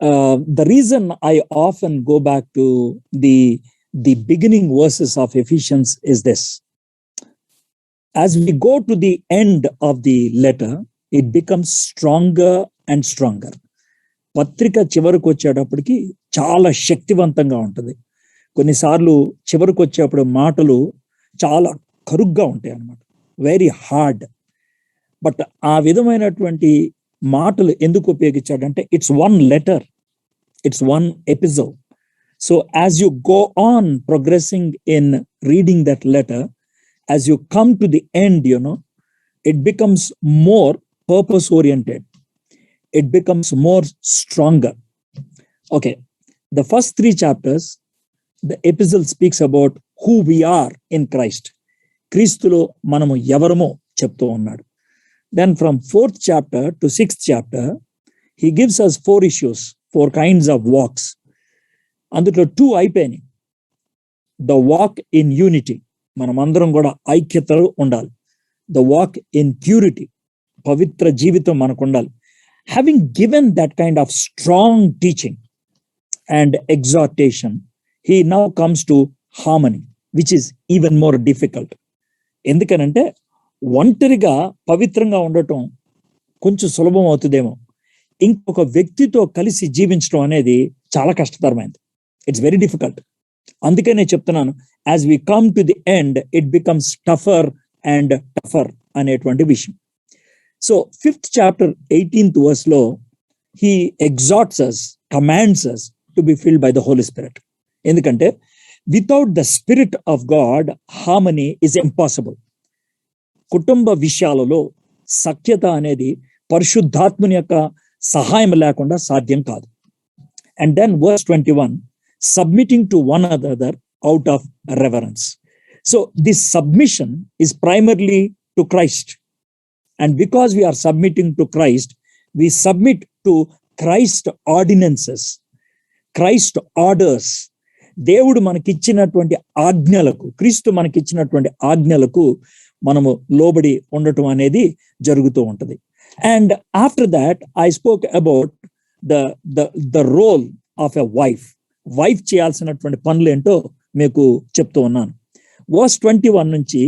The reason I often go back to the beginning verses of Ephesians is this. As we go to the end of the letter, it becomes stronger and stronger. పత్రిక చివరికి వచ్చేటప్పటికి చాలా శక్తివంతంగా ఉంటుంది. కొన్నిసార్లు చివరికి వచ్చేప్పుడు మాటలు చాలా కరుగ్గా ఉంటాయి అన్నమాట, వెరీ హార్డ్. బట్ ఆ విధమైనటువంటి మాటలు ఎందుకు ఉపయోగించాడంటే it's one letter, it's one episode. So as you go on progressing in reading that letter, as you come to the end, it becomes more purpose oriented. It becomes more stronger. Okay. The first 3 chapters, the epistle speaks about who we are in Christ. Kristulo manamu evaramo cheptu unnadu. Then from 4th chapter to 6th chapter, he gives us 4 issues, 4 kinds of walks. Andutlo 2 అయిపోయినాయి. The walk in unity. మనమందరం కూడా ఐక్యతలో ఉండాలి. The walk in purity, పవిత్ర జీవితం మనకు ఉండాలి. Having given that kind of strong teaching and exhortation, he now comes to harmony, which is even more difficult. ఎందుకనంటే ఒంటరిగా పవిత్రంగా ఉండటం కొంచెం సులభం అవుతుందేమో, ఇంకొక వ్యక్తితో కలిసి జీవించడం అనేది చాలా కష్టతరమైనది. It's very difficult. అందుకనే చెప్తున్నాను, as we come to the end it becomes tougher and tougher అనేటువంటి విషయం. So 5th chapter 18th verse లో he exhorts us, commands us to be filled by the Holy Spirit. ఎందుకంటే without the spirit of God harmony is impossible. కుటుంబ విషయాలలో సఖ్యత అనేది పరిశుద్ధాత్ముని యొక్క సహాయం లేకుండా సాధ్యం కాదు. And then verse 21, submitting to one another out of reverence. So this submission is primarily to Christ. And because we are submitting to Christ, we submit to Christ ordinances, Christ orders. దేవుడు మనకిచ్చినటువంటి ఆజ్ఞలకు, క్రీస్తు మనకిచ్చినటువంటి ఆజ్ఞలకు మనము లోబడి ఉండటం అనేది జరుగుతూ ఉంటుంది. And after that, I spoke about the role of a wife. Wife చేయాల్సినటువంటి పనులు ఏంటో మీకు చెప్తూ ఉన్నాను. వర్స్ 21 నుంచి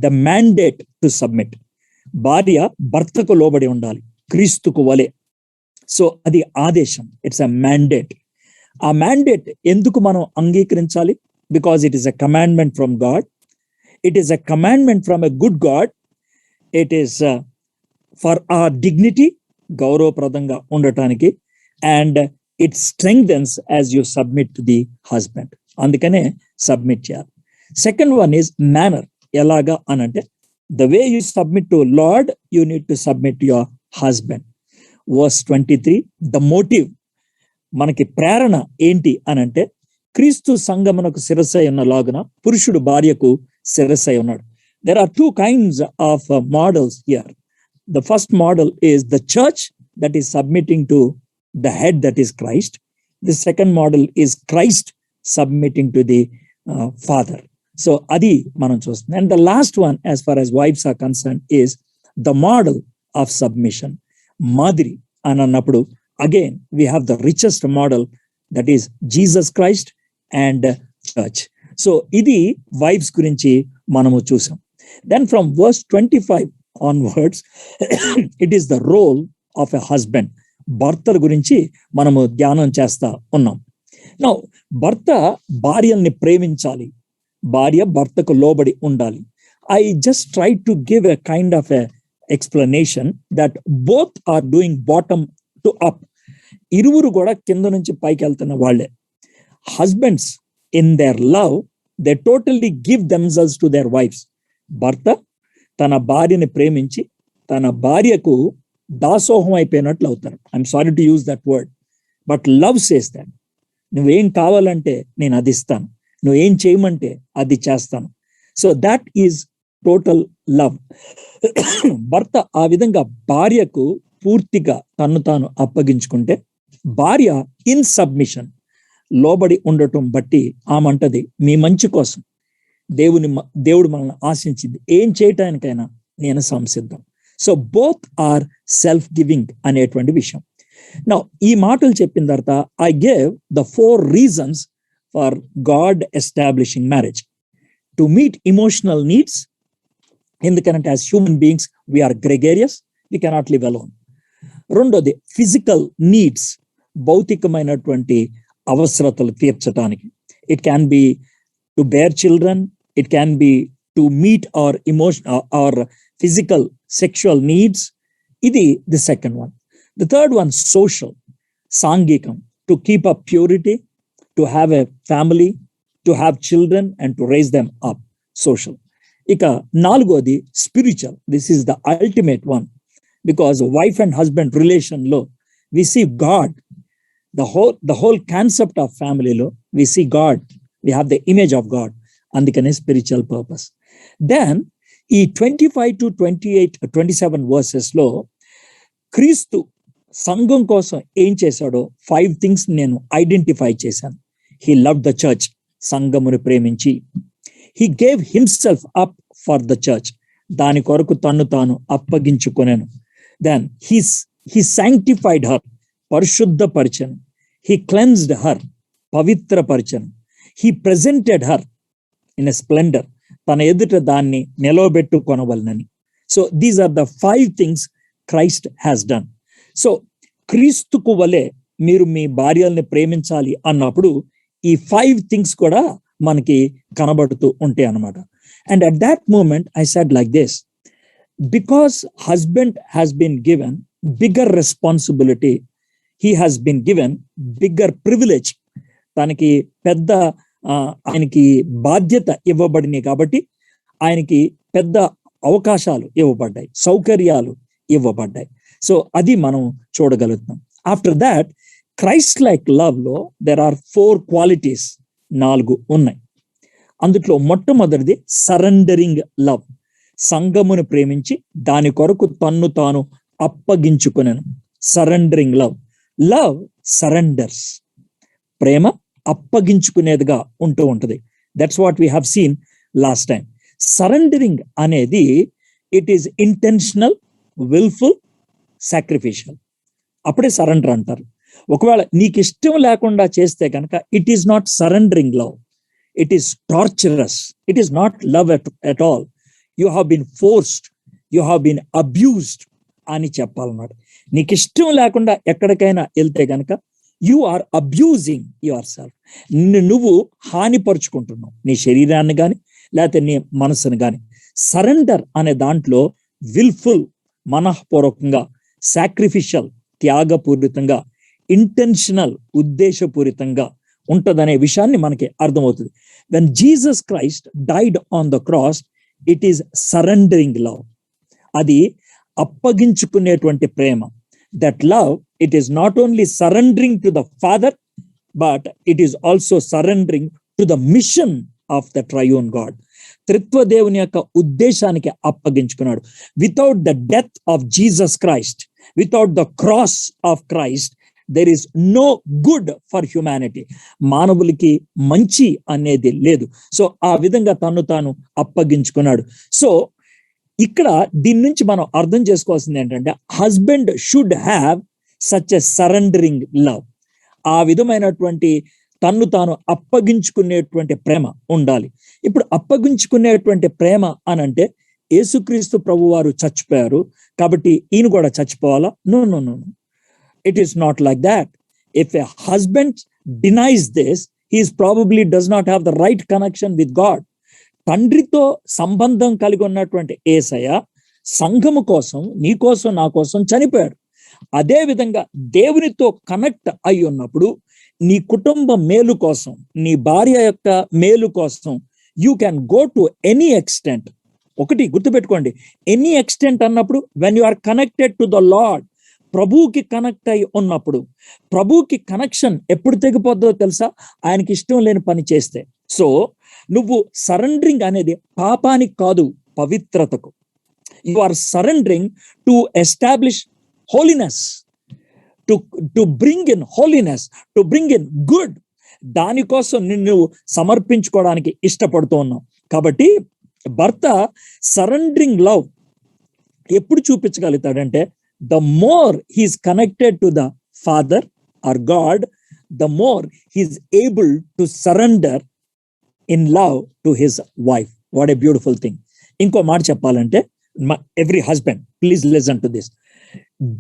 ద మ్యాండేట్ టు సబ్మిట్. భార్య భర్తకు లోబడి ఉండాలి క్రీస్తుకు వలె. సో అది ఆదేశం, ఇట్స్ అ మ్యాండేట్. ఆ మ్యాండేట్ ఎందుకు మనం అంగీకరించాలి? Because it is a commandment from God. It is a commandment from a good God. It is for hour dignity, గౌరవప్రదంగా ఉండటానికి. And it strengthens as you submit to the husband. అందుకనే submit చేయాలి. Second one is manner. ఎలాగా అనంటే the way you submit to Lord, you need to submit to your husband. Verse 23, the motive, మనకి ప్రేరణ ఏంటి అనంటే క్రీస్తు సంఘమునకు శిరస్సై ఉన్న లాగున పురుషుడు భార్యకు శిరస్సై ఉన్నాడు. There are 2 kinds of models here. The first model is the church that is submitting to the head, that is Christ. The second model is Christ submitting to the father. So adi manam chustam. And the last one, as far as wives are concerned, is the model of submission. Madri anannappudu, again we have the richest model, that is Jesus Christ and church. So idi wives gurinchi manamu chusam. Then from verse 25 onwards, it is the role of a husband. భర్తల గురించి మనము ధ్యానం చేస్తా ఉన్నాం. Now భర్త భార్యల్ని ప్రేమించాలి, భార్య భర్తకు లోబడి ఉండాలి. I just try to give a kind of a explanation that both are doing bottom to up. ఇరువురు కూడా కింద నుంచి పైకి వెళ్తున్న వాళ్ళే. Husbands in their love they totally give themselves to their wives. భర్త తన భార్యని ప్రేమించి తన భార్యకు దాసోహం అయిపోయినట్లు అవుతారు. I'm sorry to use that word, but love says that. నువ్వేం కావాలంటే నేను అది ఇస్తాను, నువ్వేం చేయమంటే అది చేస్తాను. So that is total love. భర్త ఆ విధంగా భార్యకు పూర్తిగా తన్ను తాను అప్పగించుకుంటే, భార్య ఇన్ సబ్మిషన్ లోబడి ఉండటం బట్టి ఆమంటది మీ మంచి కోసం దేవుడు మనల్ని ఆశించింది, ఏం చేయటానికైనా నేను సంసిద్ధం. So both are self giving అనేటువంటి విషయం. నా ఈ మాటలు చెప్పిన తర్వాత I gave the 4 reasons for God establishing marriage. To meet emotional needs, ఎందుకంటే as human beings we are gregarious, we cannot live alone. రెండోది ఫిజికల్ నీడ్స్, భౌతికమైనటువంటి అవసరతలు తీర్చడానికి. It can be to bear children, it can be to meet our our physical sexual needs. ఇది the second one. The third one social, సాంఘికం, to keep up purity, to have a family, to have children and to raise them up, social. ఇక నాలుగోది spiritual. This is the ultimate one, because wife and husband రిలేషన్లో we see God. The whole concept of family lo we see God, we have the image of God, andikane spiritual purpose. Then ee 25 to 28 27 verses lo Kristu సంఘం కోసం ఏం చేశాడో 5 things నేను identify చేశాను. He loved the church, సంఘమును ప్రేమించి. He gave himself up for the church, దాని కొరకు తన్ను తాను అప్పగించుకొనెను. Then he sanctified her, పరిశుద్ధపరిచెను. He cleansed her, పవిత్రపరిచెను. He presented her in a splendor, తన ఎదుట దాన్ని నిలవబెట్టుకొనవలనని. So these are the 5 things Christ has done. So క్రీస్తుకు వలె మీరు మీ భార్యల్ని ప్రేమించాలి అన్నప్పుడు ఈ 5 things కూడా మనకి కనబడుతూ ఉంటాయి అన్నమాట. And at that moment I said like this, because husband has been given bigger responsibility, he has been given bigger privilege, తనకి పెద్ద ఆయనకి బాధ్యత ఇవ్వబడినాయి కాబట్టి ఆయనకి పెద్ద అవకాశాలు ఇవ్వబడ్డాయి, సౌకర్యాలు ఇవ్వబడ్డాయి. సో అది మనం చూడగలుగుతాం. After that Christ like love లో దెర్ ఆర్ 4 క్వాలిటీస్, 4 ఉన్నాయి. అందుట్లో మొట్టమొదటిది సరెండరింగ్ లవ్, సంఘమును ప్రేమించి దాని కొరకు తన్ను తాను అప్పగించుకొనెను. Surrendering love. లవ్ సరెండర్స్, ప్రేమ అప్పగించుకునేదిగా ఉంటూ ఉంటుంది. That's what we have seen last time. Surrendering అనేది it is intentional, wilful, sacrificial. అప్పుడే సరెండర్ అంటారు. ఒకవేళ నీకు ఇష్టం లేకుండా చేస్తే కనుక it is not surrendering love, it is torturous, it is not love at all. You have been forced, you have been abused అని చెప్పాలన్నమాట. నీకు ఇష్టం లేకుండా ఎక్కడికైనా వెళ్తే కనుక you are abusing your self. నువ్వు హానిపరుచుకుంటున్నావు నీ శరీరాన్ని కానీ లేకపోతే నీ మనసును కానీ. సరెండర్ అనే దాంట్లో విల్ఫుల్, మనఃపూర్వకంగా, సాక్రిఫిషియల్, త్యాగపూరితంగా, ఇంటెన్షనల్, ఉద్దేశపూరితంగా ఉంటుందనే విషయాన్ని మనకి అర్థమవుతుంది. When Jesus Christ died on the cross, it is surrendering love. అది అప్పగించుకునేటువంటి ప్రేమ. That love, it is not only surrendering to the Father, but it is also surrendering to the mission of the triune God. త్రిత్వ దేవుని యొక్క ఉద్దేశానికి అప్పగించుకున్నాడు. Without the death of Jesus Christ, without the cross of Christ, there is no good for humanity. మానవులకి మంచి అనేది లేదు. So ఆ విధంగా తను తాను అప్పగించుకున్నాడు. సో ఇక్కడ దీని నుంచి మనం అర్థం చేసుకోవాల్సింది ఏంటంటే husband should have such a surrendering love. ఆ విధమైనటువంటి తన్ను తాను అప్పగించుకునేటువంటి ప్రేమ ఉండాలి. ఇప్పుడు అప్పగించుకునేటువంటి ప్రేమ అని అంటే యేసుక్రీస్తు ప్రభు వారు చచ్చిపోయారు కాబట్టి ఈయన కూడా చచ్చిపోవాలా? No no no no, it is not like that. If a husband denies this, he probably does not have the right connection with God. తండ్రితో సంబంధం కలిగి ఉన్నటువంటి యేసయ్య సంఘము కోసం, నీ కోసం, నా కోసం చనిపోయాడు. అదే విధంగా దేవునితో కనెక్ట్ అయి ఉన్నప్పుడు నీ కుటుంబ మేలు కోసం, నీ భార్య యొక్క మేలు కోసం you can go to any extent. ఒకటి గుర్తుపెట్టుకోండి, ఎనీ ఎక్స్టెంట్ అన్నప్పుడు when you are connected to the Lord, ప్రభువుకి కనెక్ట్ అయి ఉన్నప్పుడు. ప్రభువుకి కనెక్షన్ ఎప్పుడు తెగిపోద్దో తెలుసా? ఆయనకి ఇష్టం లేని పని చేస్తే. సో నువ్వు సరెండరింగ్ అనేది పాపానికి కాదు, పవిత్రతకు. You are surrendering to establish holiness, to bring in holiness, to bring in good. దానికోసం నిన్ను సమర్పించుకోవడానికి ఇష్టపడుతూ ఉన్నావు. కాబట్టి భర్త సరెండరింగ్ లవ్ ఎప్పుడు చూపించగలుగుతాడంటే the more he's connected to the Father or God, the more he's able to surrender in love to his wife. What a beautiful thing. ఇంకో మాట చెప్పాలంటే, every husband please listen to this.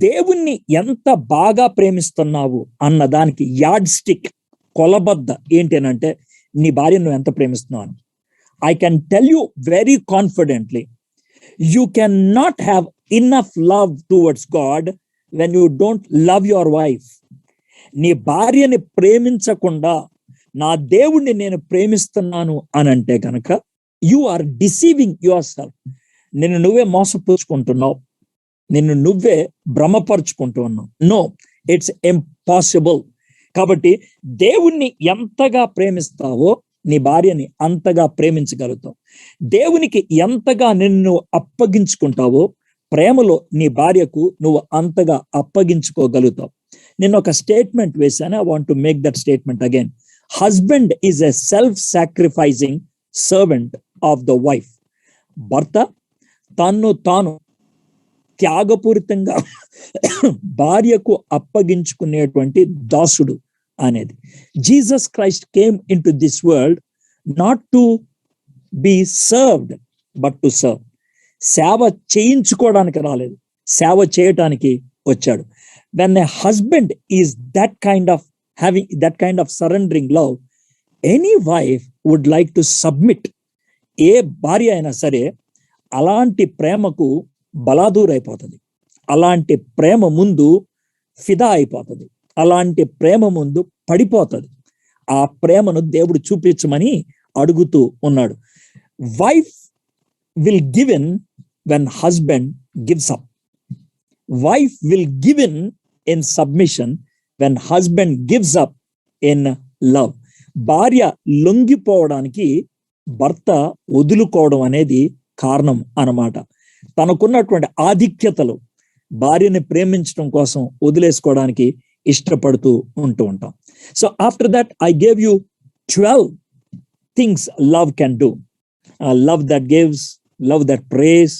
దేవుణ్ణి ఎంత బాగా ప్రేమిస్తున్నావు అన్న దానికి యార్డ్ స్టిక్, కొలబద్ద ఏంటి అంటే, నీ భార్య నువ్వు ఎంత ప్రేమిస్తున్నావు అని. I can tell you very confidently, you cannot have enough love towards God when you don't love your wife. నీ భార్యని ప్రేమించకుండా నా దేవుణ్ణి నేను ప్రేమిస్తున్నాను అని అంటే కనుక, you are deceiving yourself. నిన్ను నువ్వే మోసపుచ్చుకుంటున్నావు, నిన్ను నువ్వే భ్రమపరుచుకుంటూ ఉన్నావు. No, it's impossible. కాబట్టి దేవుణ్ణి ఎంతగా ప్రేమిస్తావో నీ భార్యని అంతగా ప్రేమించగలుగుతావు. దేవునికి ఎంతగా నిన్ను అప్పగించుకుంటావో ప్రేమలో నీ భార్యకు నువ్వు అంతగా అప్పగించుకోగలుగుతావు. నేను ఒక స్టేట్మెంట్ వేశాను. I want to make that statement again. Husband is a self sacrificing servant of the wife. భర్త తన్ను తాను త్యాగపూరితంగా భార్యకు అప్పగించుకునేటువంటి దాసుడు అనేది. Jesus Christ came in to this world not to be served but to serve. సేవ చేయించుకోవడానికి రాలేదు, సేవ చేయటానికి వచ్చాడు. When a husband is that kind of having that kind of surrendering love, any wife would like to submit. ఏ భార్య అయినా సరే అలాంటి ప్రేమకు బలాదూరైపోతుంది, అలాంటి ప్రేమ ముందు ఫిదా అయిపోతుంది, అలాంటి ప్రేమ ముందు పడిపోతుంది. ఆ ప్రేమను దేవుడు చూపించమని అడుగుతూ ఉన్నాడు. Wife will give in when husband gives up. Wife will give in submission when husband gives up in love. భార్య లొంగిపోవడానికి భర్త వదులుకోవడం అనేది కారణం అన్నమాట. తనకున్నటువంటి ఆధిక్యతలు భార్యని ప్రేమించడం కోసం వదిలేసుకోవడానికి ఇష్టపడుతూ ఉంటూ ఉంటాం. So after that I gave you 12 things love can do. Love that gives, love that prays,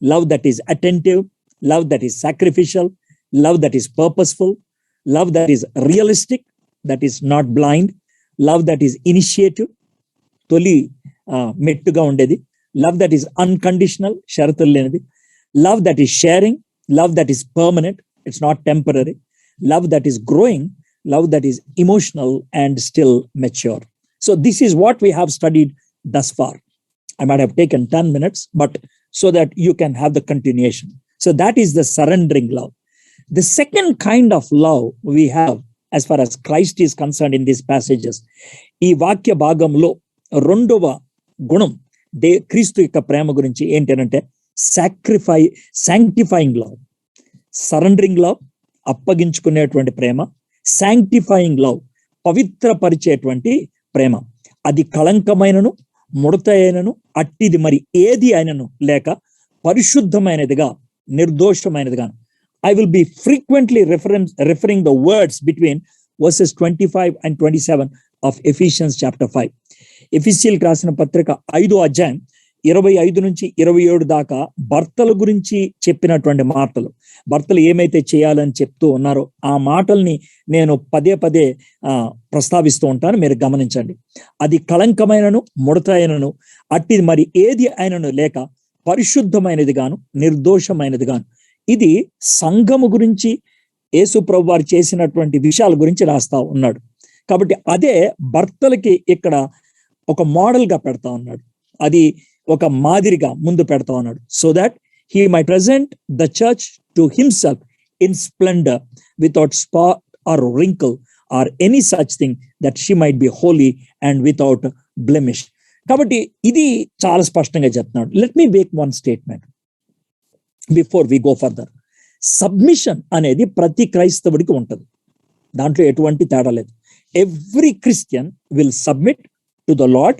love that is attentive, love that is sacrificial, love that is purposeful, love that is realistic, that is not blind, love that is initiative, toli mettuga undedi, love that is unconditional, sharathulu lenadi, love that is sharing, love that is permanent, it's not temporary, love that is growing, love that is emotional and still mature. So this is what we have studied thus far. I might have taken 10 minutes, but so that you can have the continuation. So that is the surrendering love. The second kind of love we have as far as Christ is concerned in these passages, ఈ వాక్య భాగంలో రెండవ గుణం క్రీస్తు యొక్క ప్రేమ గురించి ఏంటంటే సాంక్టిఫైయింగ్ love. Surrendering love అప్పగించుకునేటువంటి ప్రేమ, సాంక్టిఫైయింగ్ love పవిత్రపరిచేటువంటి ప్రేమ. అది కళంకమైనను ముడత అయినను అట్టిది మరి ఏది అయినను లేక పరిశుద్ధమైనదిగా నిర్దోషమైనదిగా. I will be frequently referring the words between verses 25 and 27 of Ephesians chapter 5. ఎఫెసీయులకు రాసిన పత్రిక 5వ అధ్యాయం 25 నుంచి 27 దాకా భర్తల గురించి చెప్పినటువంటి మాటలు, భర్తలు ఏమైతే చేయాలని చెప్తూ ఉన్నారో ఆ మాటల్ని నేను పదే పదే ప్రస్తావిస్తూ ఉంటాను, మీరు గమనించండి. అది కళంకమైనను ముడత అయినను అట్టిది మరి ఏది అయినను లేక పరిశుద్ధమైనది గాను నిర్దోషమైనది గాను. ఇది సంఘము గురించి యేసు ప్రభు వారు చేసినటువంటి విషయాల గురించి రాస్తా ఉన్నాడు. కాబట్టి అదే భర్తలకి ఇక్కడ ఒక మోడల్ గా పెడతా ఉన్నాడు, అది ఒక మాదిరిగా ముందు పెడతా ఉన్నాడు. So that he may present the church to himself in splendour without spot or wrinkle or any such thing that she might be holy and without blemish. కాబట్టి ఇది చాలా స్పష్టంగా చెప్తున్నాడు. Let me make one statement before we go further. Submission అనేది ప్రతి క్రైస్తవుడికి ఉంటుంది, దాంట్లో ఎటువంటి తేడా లేదు. Every Christian will submit to the Lord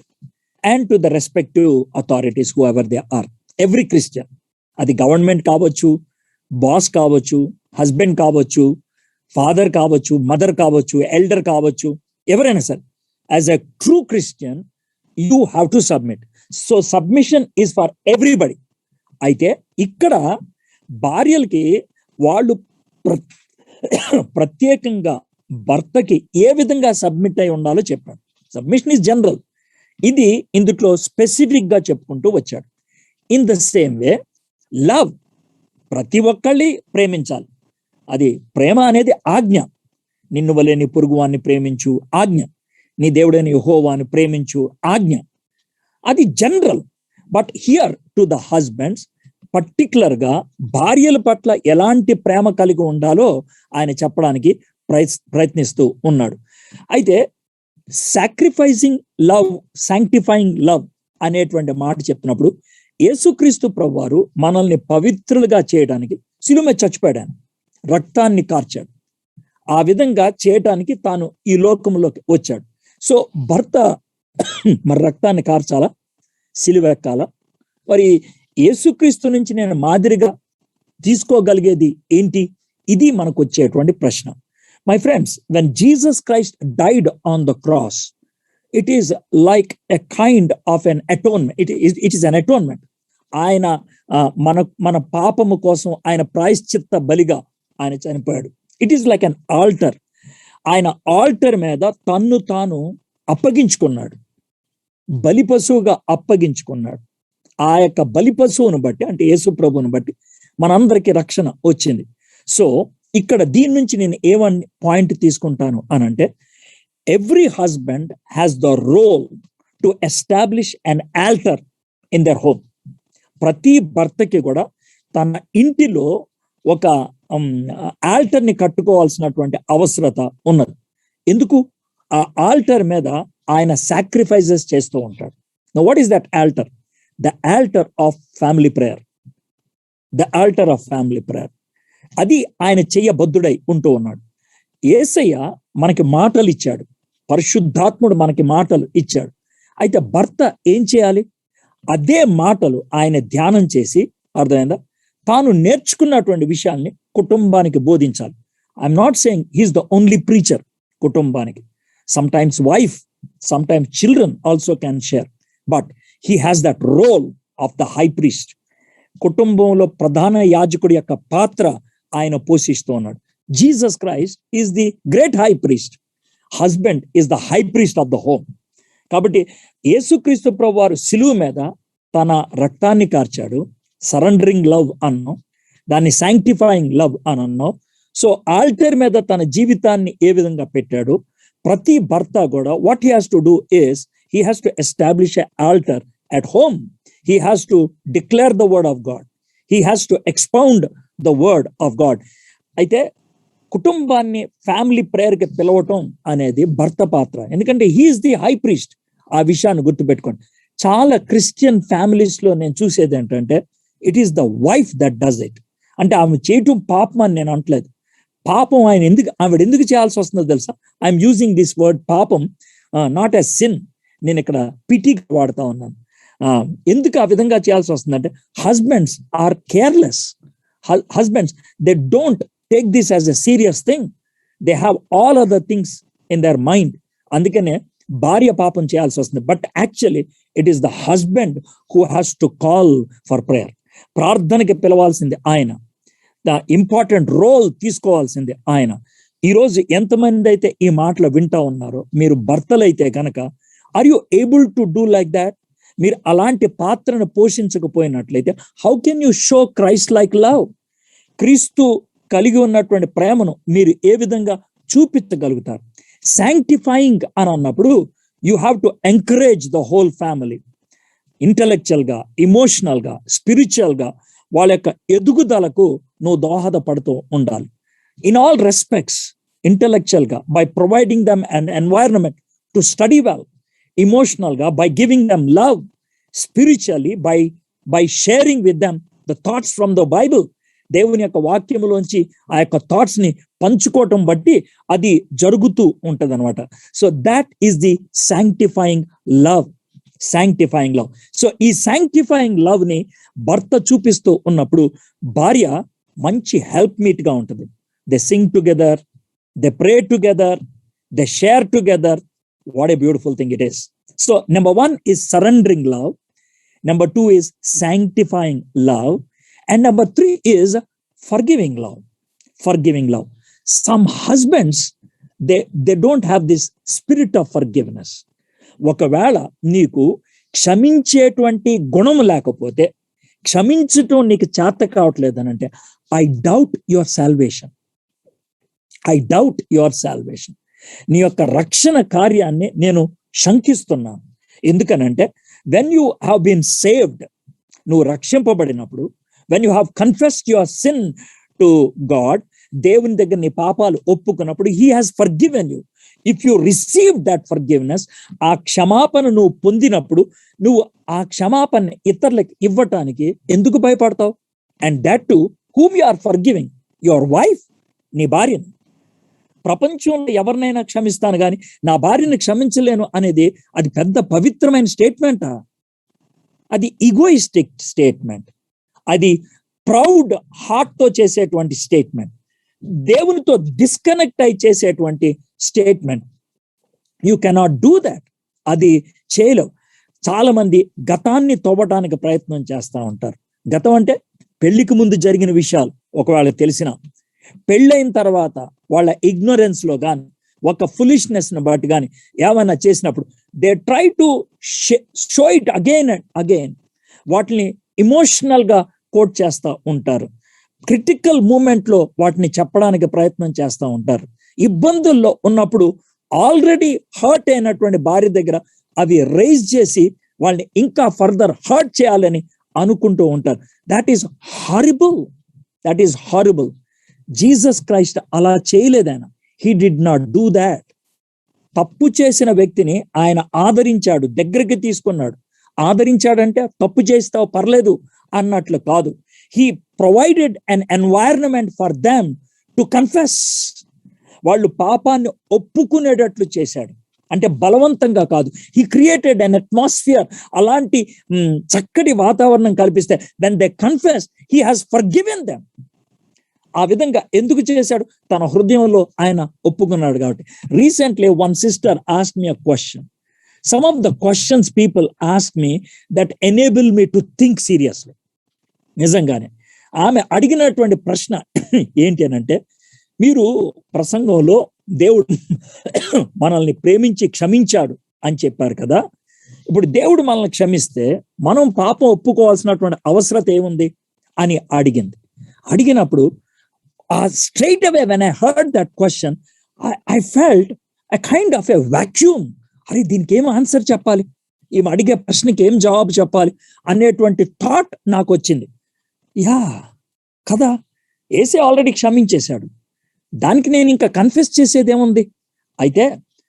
and to the respective authorities whoever they are. Every Christian, అది గవర్నమెంట్ కావచ్చు, బాస్ కావచ్చు, హస్బెండ్ కావచ్చు, ఫాదర్ కావచ్చు, మదర్ కావచ్చు, ఎల్డర్ కావచ్చు, ఎవరైనా సరే, as a true Christian you have to submit. So submission is for everybody. అయితే ఇక్కడ భార్యలకి వాళ్ళు ప్రత్యేకంగా భర్తకి ఏ విధంగా సబ్మిట్ అయి ఉండాలో చెప్పాడు. సబ్మిషన్ ఇస్ జనరల్, ఇది ఇందులో స్పెసిఫిక్ గా చెప్పుకుంటూ వచ్చాడు. In the same way love, ప్రతి ఒక్కళ్ళని ప్రేమించాలి. అది ప్రేమ అనేది ఆజ్ఞ. నిన్ను వలె నీ పొరుగువాన్ని ప్రేమించు ఆజ్ఞ, నీ దేవుడైన యెహోవాను ప్రేమించు ఆజ్ఞ. అది general. But here to the husbands, particular గా భార్యల పట్ల ఎలాంటి ప్రేమ కలిగి ఉండాలో ఆయన చెప్పడానికి ప్రయత్నిస్తూ ఉన్నాడు. అయితే సాక్రిఫైసింగ్ లవ్, శాంక్టిఫైయింగ్ లవ్ అనేటువంటి మాట చెప్తున్నప్పుడు, యేసుక్రీస్తు ప్రభువారు మనల్ని పవిత్రులుగా చేయడానికి శిలువ మీద చచ్చిపోయాడు, రక్తాన్ని కార్చాడు. ఆ విధంగా చేయటానికి తాను ఈ లోకంలోకి వచ్చాడు. సో భర్త మరి రక్తాన్ని కార్చాలా, శిలువ ఎక్కాలా? మరి యేసుక్రీస్తు నుంచి నేను మాదిరిగా తీసుకోగలిగేది ఏంటి? ఇది మనకు వచ్చేటువంటి ప్రశ్న. My friends, when Jesus Christ died on the cross, it is like a kind of an atonement. It is an atonement. ఆయన మన పాపము కోసం ఆయన ప్రాయశ్చిత్త బలిగా ఆయన చనిపోయాడు. It is like an altar. ఆయన ఆల్టర్ మీద తన్ను తాను అప్పగించుకున్నాడు, బలి పశువుగా అప్పగించుకున్నాడు. ఆ యొక్క బలి పశువును బట్టి, అంటే యేసు ప్రభువును బట్టి మనందరికీ రక్షణ వచ్చింది. సో ఇక్కడ దీని నుంచి నేను ఏమని పాయింట్ తీసుకుంటాను అని అంటే, every husband has the role to establish an altar in their home. ప్రతి భర్తకి కూడా తన ఇంటిలో ఒక ఆల్టర్ని కట్టుకోవాల్సినటువంటి అవసరత ఉన్నది. ఎందుకు? ఆ ఆల్టర్ మీద ఆయన సాక్రిఫైజెస్ చేస్తూ ఉంటాడు. What is that altar? The altar of family prayer. The altar of family prayer. అది ఆయన చెయ్యబద్ధుడై ఉంటూ ఉన్నాడు. యేసయ్య మనకి మాటలు ఇచ్చాడు, పరిశుద్ధాత్ముడు మనకి మాటలు ఇచ్చాడు. అయితే భర్త ఏం చేయాలి? అదే మాటలు ఆయన ధ్యానం చేసి, అర్థమైందా, తాను నేర్చుకున్నటువంటి విషయాల్ని కుటుంబానికి బోధించాలి. I'm not saying he's the only preacher కుటుంబానికి. Sometimes wife, sometimes children also can share, but he has that role of the high priest. కుటుంబంలో ప్రధాన యాజకుడి యొక్క పాత్ర ఆయన పోషిస్తూ ఉన్నాడు. Jesus Christ is the great high priest. Husband is the high priest of the home. కాబట్టి యేసుక్రీస్తు ప్రభువారు శిలువ మీద తన రక్తాన్ని కార్చాడు. సరెండరింగ్ లవ్ అన్నాం, దాన్ని శాంక్టిఫైయింగ్ లవ్ అని అన్నాం. సో ఆల్టర్ మీద తన జీవితాన్ని ఏ విధంగా పెట్టాడు, ప్రతి భర్త కూడా what he has to do is he has to establish an altar at home. He has to declare the word of God. He has to expound the word of God. అయితే కుటుంబాన్ని ఫ్యామిలీ ప్రేయర్కి పిలవటం అనేది భర్త పాత్ర. ఎందుకంటే he's the high priest. ఆ విషయాన్ని గుర్తుపెట్టుకోండి. చాలా క్రిస్టియన్ ఫ్యామిలీస్ లో నేను చూసేది ఏంటంటే, it is the wife that does it. అంటే ఆమె చేయటం పాపం అని నేను అంటలేదు. పాపం ఆవిడ ఎందుకు చేయాల్సి వస్తుందో తెలుసా? ఐఎమ్ యూజింగ్ దిస్ వర్డ్ పాపం నాట్ ఎ సిన్. నేను ఇక్కడ పిటిగా వాడుతా ఉన్నాను. ఎందుకు ఆ విధంగా చేయాల్సి వస్తుందంటే, husbands are careless. Husbands they don't take this as a serious thing. They have all other things in their mind. అందుకనే భార్య పాపం చేయాల్సి వస్తుంది. But actually it is the husband who has to call for prayer. ప్రార్థనకి పిలవాల్సింది ఆయన. The important role తీసుకోవాల్సింది ఆయన. ఈరోజు ఎంతమంది అయితే ఈ మాటలు వింటా ఉన్నారో, మీరు భర్తలైతే కనుక, are you able to do like that? మీరు అలాంటి పాత్రను పోషించకపోయినట్లయితే how can you show Christ like love? క్రీస్తు కలిగి ఉన్నటువంటి ప్రేమను మీరు ఏ విధంగా చూపించగలుగుతారు? శాంక్టిఫైయింగ్ అని అన్నప్పుడు you have to encourage the whole family. Intellectual గా, ఇమోషనల్ గా, స్పిరిచువల్ గా వాళ్ళ యొక్క ఎదుగుదలకు నువ్వు దోహదపడుతూ ఉండాలి. ఇన్ ఆల్ రెస్పెక్ట్స్, ఇంటలెక్చువల్ గా by providing them an environment to study well, emotional గా by giving them love, spiritually by sharing with them the thoughts from the Bible. దేవుని యొక్క వాక్యములోంచి ఆ యొక్క థాట్స్ ని పంచుకోవటం బట్టి అది జరుగుతూ ఉంటది అనమాట. So that is the sanctifying love. Sanctifying love. So ఈ శాంక్టిఫైయింగ్ లవ్ ని భర్త చూపిస్తూ ఉన్నప్పుడు భార్య మంచి హెల్ప్ మీట్ గా ఉంటుంది. They Singh together, they pray together, they share together. What a beautiful thing it is. So number 1 is surrendering love. Number 2 is sanctifying love. And number 3 is forgiving love. Forgiving love. Some husbands, they don't have this spirit of forgiveness. ఒకవేళ నీకు క్షమించేటువంటి గుణము లేకపోతే, క్షమించటం నీకు చేత కావట్లేదు అని అంటే, I doubt your salvation. I doubt your salvation. నీ యొక్క రక్షణ కార్యాన్ని నేను శంకిస్తున్నాను. ఎందుకనంటే, when you have been saved, నువ్వు రక్షింపబడినప్పుడు, when you have confessed your sin to God, దేవుని దగ్గర నీ పాపాలు ఒప్పుకున్నప్పుడు, he has forgiven you. If you receive that forgiveness, ఆ క్షమాపణ నువ్వు పొందినప్పుడు, నువ్వు ఆ క్షమాపణ ఇతరులకు ఇవ్వటానికి ఎందుకు భయపడతావు? And that to whom you are forgiving, your wife, నీ భార్యను. ప్రపంచంలో ఎవరినైనా క్షమిస్తాను కానీ నా భార్యను క్షమించలేను అనేది అది పెద్ద పవిత్రమైన స్టేట్మెంటా? అది ఈగోయిస్టిక్ స్టేట్మెంట్. అది ప్రౌడ్ హార్ట్ తో చేసేటువంటి స్టేట్మెంట్. దేవునితో డిస్కనెక్ట్ అయి చేసేటువంటి statement. You cannot do that. అది చేయలేవు. చాలా మంది గతాన్ని తవ్వడానికి ప్రయత్నం చేస్తూ ఉంటారు. గతం అంటే పెళ్లికి ముందు జరిగిన విషయాలు ఒకవేళ తెలిసిన, పెళ్ళైన తర్వాత వాళ్ళ ఇగ్నోరెన్స్ లో కానీ, ఒక ఫులిష్నెస్ ని బట్టి కానీ ఏమైనా చేసినప్పుడు, they try to show it again and again. వాటిని ఇమోషనల్ గా కోట్ చేస్తూ ఉంటారు. క్రిటికల్ మూమెంట్ లో వాటిని చెప్పడానికి ప్రయత్నం చేస్తూ ఉంటారు. ఇబ్బందుల్లో ఉన్నప్పుడు ఆల్రెడీ హర్ట్ అయినటువంటి భార్య దగ్గర అవి రైజ్ చేసి వాళ్ళని ఇంకా ఫర్దర్ హర్ట్ చేయాలని అనుకుంటూ ఉంటారు. That is horrible. That is horrible. Jesus Christ అలా చేయలేదు. ఆయన he did not do that. తప్పు చేసిన వ్యక్తిని ఆయన ఆదరించాడు, దగ్గరికి తీసుకున్నాడు. ఆదరించాడంటే తప్పు చేస్తావు పర్లేదు అన్నట్లు కాదు. He provided an environment for them to confess. వాళ్ళు పాపాన్ని ఒప్పుకునేటట్లు చేశాడు. అంటే బలవంతంగా కాదు. He created an atmosphere. అలాంటి చక్కటి వాతావరణం కల్పిస్తే when they confess, he has forgiven them. ఆ విధంగా ఎందుకు చేశాడు? తన హృదయంలో ఆయన ఒప్పుకున్నాడు కాబట్టి. Recently one sister asked me a question. Some of the questions people ask me that enable me to think seriously. నిజంగానే ఆమె అడిగినటువంటి ప్రశ్న ఏంటి అని అంటే, మీరు ప్రసంగంలో దేవుడు మనల్ని ప్రేమించి క్షమించాడు అని చెప్పారు కదా, ఇప్పుడు దేవుడు మనల్ని క్షమిస్తే మనం పాపం ఒప్పుకోవాల్సినటువంటి అవసరత ఏముంది అని అడిగింది. అడిగినప్పుడు straight away when I heard that question, I felt a kind of a vacuum. అరే దీనికి ఏం ఆన్సర్ చెప్పాలి, ఈమె అడిగే ప్రశ్నకి ఏం జవాబు చెప్పాలి అనేటువంటి థాట్ నాకు వచ్చింది. యా కదా, యేసే ఆల్రెడీ క్షమించేశాడు, దానికి నేను ఇంకా కన్ఫెస్ చేసేది ఏముంది? అయితే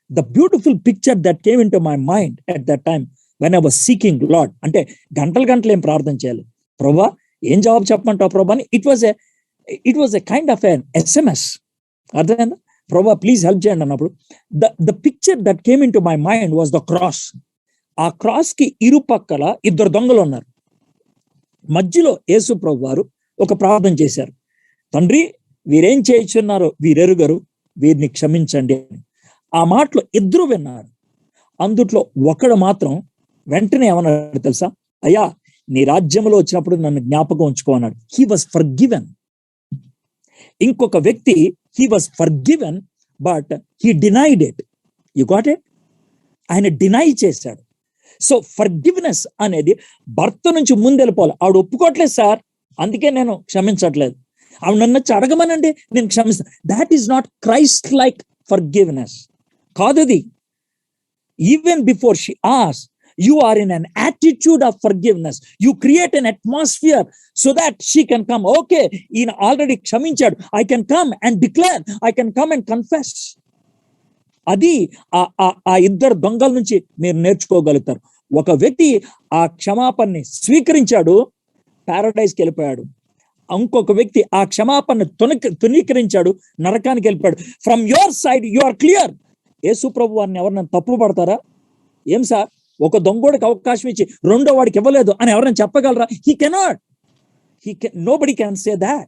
the beautiful picture that came into my mind at that time when I was seeking lord. అంటే గంటలు ఏం ప్రార్థన చేయాలి, ప్రభా ఏం జవాబు చెప్పమంటావు ప్రభా అని. It was a kind of an SMS. అర్థమైందా? ప్రభా ప్లీజ్ హెల్ప్ చేయండి అన్నప్పుడు the picture that came into my mind was the cross. ఆ క్రాస్ కి ఇరుపక్కల ఇద్దరు దొంగలు ఉన్నారు. మధ్యలో యేసు ప్రభు వారు ఒక ప్రార్థన చేశారు. తండ్రి వీరేం చేయుచున్నారో వీరెరుగరు, వీరిని క్షమించండి అని. ఆ మాటలో ఇద్దరు విన్నారు. అందుట్లో ఒకడు మాత్రం వెంటనే ఏమన్నాడు తెలుసా? అయ్యా నీ రాజ్యంలో వచ్చినప్పుడు నన్ను జ్ఞాపకం ఉంచుకో అన్నాడు. He was forgiven. ఇంకొక వ్యక్తి he was forgiven but he denied it. You got it? ఆయన డినై చేశాడు. సో ఫర్గివ్నెస్ అనేది భర్త నుంచి ముందెళ్ళిపోవాలి. ఆవిడ ఒప్పుకోవట్లేదు సార్, అందుకే నేను క్షమించట్లేదు, ఆవిడ నన్ను అడగమనండి నేను క్షమిస్తాను. That is not Christ like forgiveness కాదు అది. Even before she asked, you are in an attitude of forgiveness. You create an atmosphere so that she can come. Okay, in already kshaminchadu, I can come and declare, I can come and confess. అది ఆ ఇద్దరు దొంగల నుంచి మీరు నేర్చుకోగలుగుతారు. ఒక వ్యక్తి ఆ క్షమాపణని స్వీకరించాడు, పారడైజ్కి వెళ్ళిపోయాడు. ఇంకొక వ్యక్తి ఆ క్షమాపణని తునీకరించాడు, నరకానికి వెళ్ళిపోయాడు. From your side you are clear. Yesu ప్రభు వారిని ఎవరైనా తప్పు పడతారా? ఏం సార్ ఒక దొంగోడికి అవకాశం ఇచ్చి రెండో వాడికి ఇవ్వలేదు అని ఎవరైనా చెప్పగలరా? He cannot. Nobody can say that.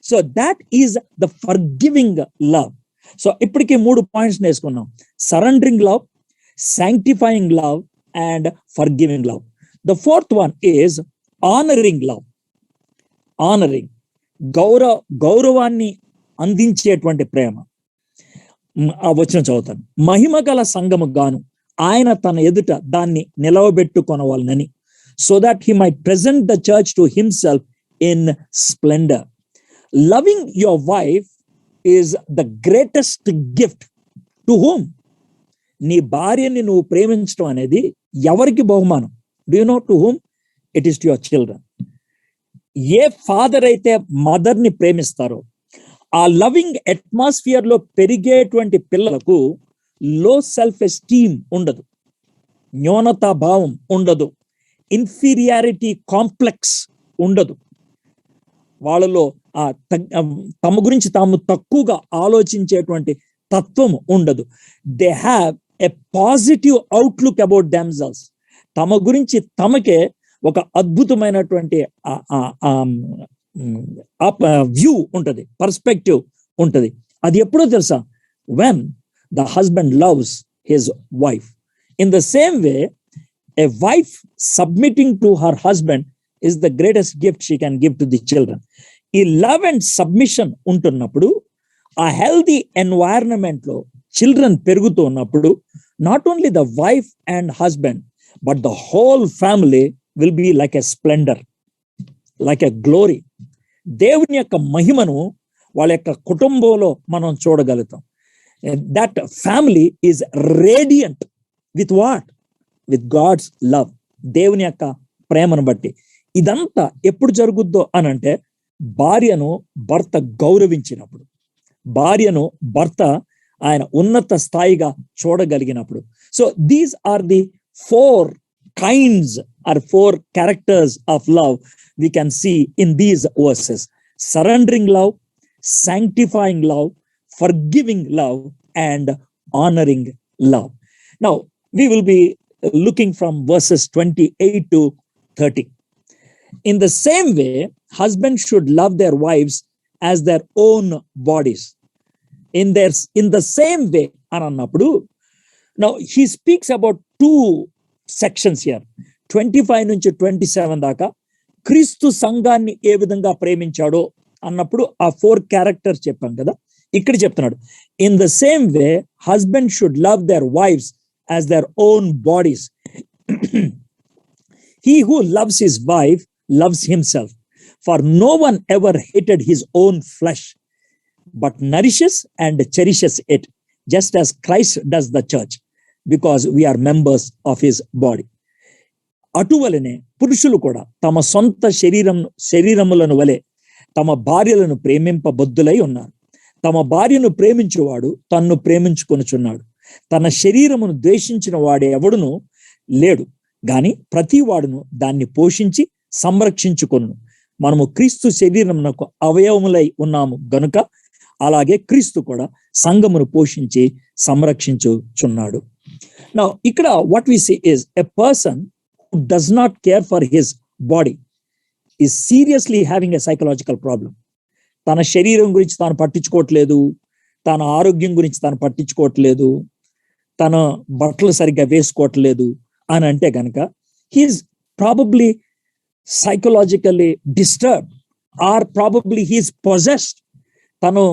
So that is the forgiving love. So ఇప్పటికీ 3 పాయింట్స్ నేర్చుకున్నాం: surrendering love, sanctifying love and forgiving love. ద 4th one is honoring love. Honouring, గౌరవాన్ని అందించేటువంటి ప్రేమ. ఆ వచనం చదువుతాను. మహిమ గల సంఘము గాను ఆయన తన ఎదుట దాన్ని నిలవబెట్టుకొనవాలని, so that he might present the church to himself in splendour. Loving your wife is the greatest gift. To whom? నీ భార్యని నువ్వు ప్రేమించడం అనేది ఎవరికి బహుమానం? Do you know to whom? It is to your children. ఏ ఫాదర్ అయితే మదర్ని ప్రేమిస్తారో, ఆ లవింగ్ అట్మాస్ఫియర్ లో పెరిగేటువంటి పిల్లలకు లో సెల్ఫ్ ఎస్టీమ్ ఉండదు, న్యూనతా భావం ఉండదు, ఇన్ఫీరియారిటీ కాంప్లెక్స్ ఉండదు, వాళ్ళలో తమ గురించి తాము తక్కువగా ఆలోచించేటువంటి తత్వం ఉండదు. They have a positive outlook about themselves. తమ గురించి తమకే ఒక అద్భుతమైనటువంటి వ్యూ ఉంటుంది, పర్స్పెక్టివ్ ఉంటుంది. అది ఎప్పుడో తెలుసా? When the husband loves his wife. In the same way, a wife submitting to her husband is the greatest gift she can give to the children. ఈ లవ్ అండ్ సబ్మిషన్ ఉంటున్నప్పుడు, ఆ healthy environment లో children పెరుగుతూ ఉన్నప్పుడు, not only the wife and husband but the whole family will be like a splendour, like a glory. దేవుని యొక్క మహిమను వాళ్ళ యొక్క కుటుంబంలో మనం చూడగలుగుతాం. That family is radiant with what? With God's love. దేవుని యొక్క ప్రేమను బట్టి. ఇదంతా ఎప్పుడు జరుగుద్దో అనంటే, భార్యను భర్త గౌరవించినప్పుడు, భార్యను భర్త ఆయన ఉన్నత స్థాయిగా చూడగలిగినప్పుడు. So these are the 4 kinds or 4 characters of love we can see in these verses: surrendering love, sanctifying love, forgiving love, and honoring love. Now we will be looking from verses 28 to 30. In the same way, husbands should love their wives as their own bodies. In the same way anannappudu, now he speaks about 2 sections here, 25 నుంచి 27 దాకా క్రీస్తు సంఘాన్ని ఏ విధంగా ప్రేమించాడో అన్నప్పుడు ఆ 4 characters చెప్పాం కదా. ఇక్కడ చెప్తున్నాడు, in the same way husband should love their wives as their own bodies. He who loves his wife loves himself, for no one ever hated his own flesh, but nourishes and cherishes it, just as Christ does the church, because we are members of his body. అటువలనే పురుషులు కూడా తమ సొంత శరీరములను వలె తమ భార్యలను ప్రేమింపబద్దులై ఉన్నారు. తమ భార్యను ప్రేమించువాడు తన్ను ప్రేమించుకొనుచున్నాడు. తన శరీరమును ద్వేషించిన వాడే ఎవడును లేడు, గాని ప్రతి వాడును దాన్ని పోషించి సంరక్షించుకొను. మనము క్రీస్తు శరీరమునకు అవయవములై ఉన్నాము గనుక, అలాగే క్రీస్తు కూడా సంఘమును పోషించి సంరక్షించుచున్నాడు. Now ఇక్కడ what we see is a person who does not care for his body is seriously having a psychological problem. తన శరీరం గురించి తాను పట్టించుకోవట్లేదు, తన ఆరోగ్యం గురించి తాను పట్టించుకోవట్లేదు, తన బట్టలు సరిగ్గా వేసుకోవట్లేదు అని అంటే గనక, he is probably psychologically disturbed, or probably he is possessed. తను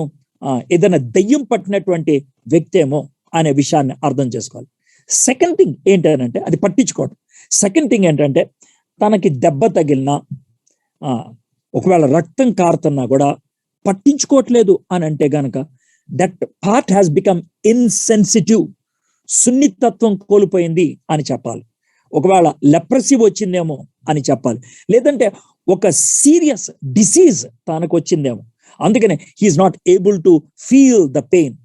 ఏదైనా దెయ్యం పట్టినటువంటి వ్యక్తి ఏమో అనే విషయాన్ని అర్థం చేసుకోవాలి. సెకండ్ థింగ్ ఏంటంటే అది పట్టించుకోవడం. సెకండ్ థింగ్ ఏంటంటే తనకి దెబ్బ తగిలినా, ఒకవేళ రక్తం కారుతున్నా కూడా పట్టించుకోవట్లేదు అని అంటే గనక, that part has become insensitive, సున్నితత్వం కోల్పోయింది అని చెప్పాలి. ఒకవేళ లెప్రసీ వచ్చిందేమో అని చెప్పాలి, లేదంటే ఒక సీరియస్ డిసీజ్ తనకు వచ్చిందేమో. అందుకనే he's not able to feel the pain.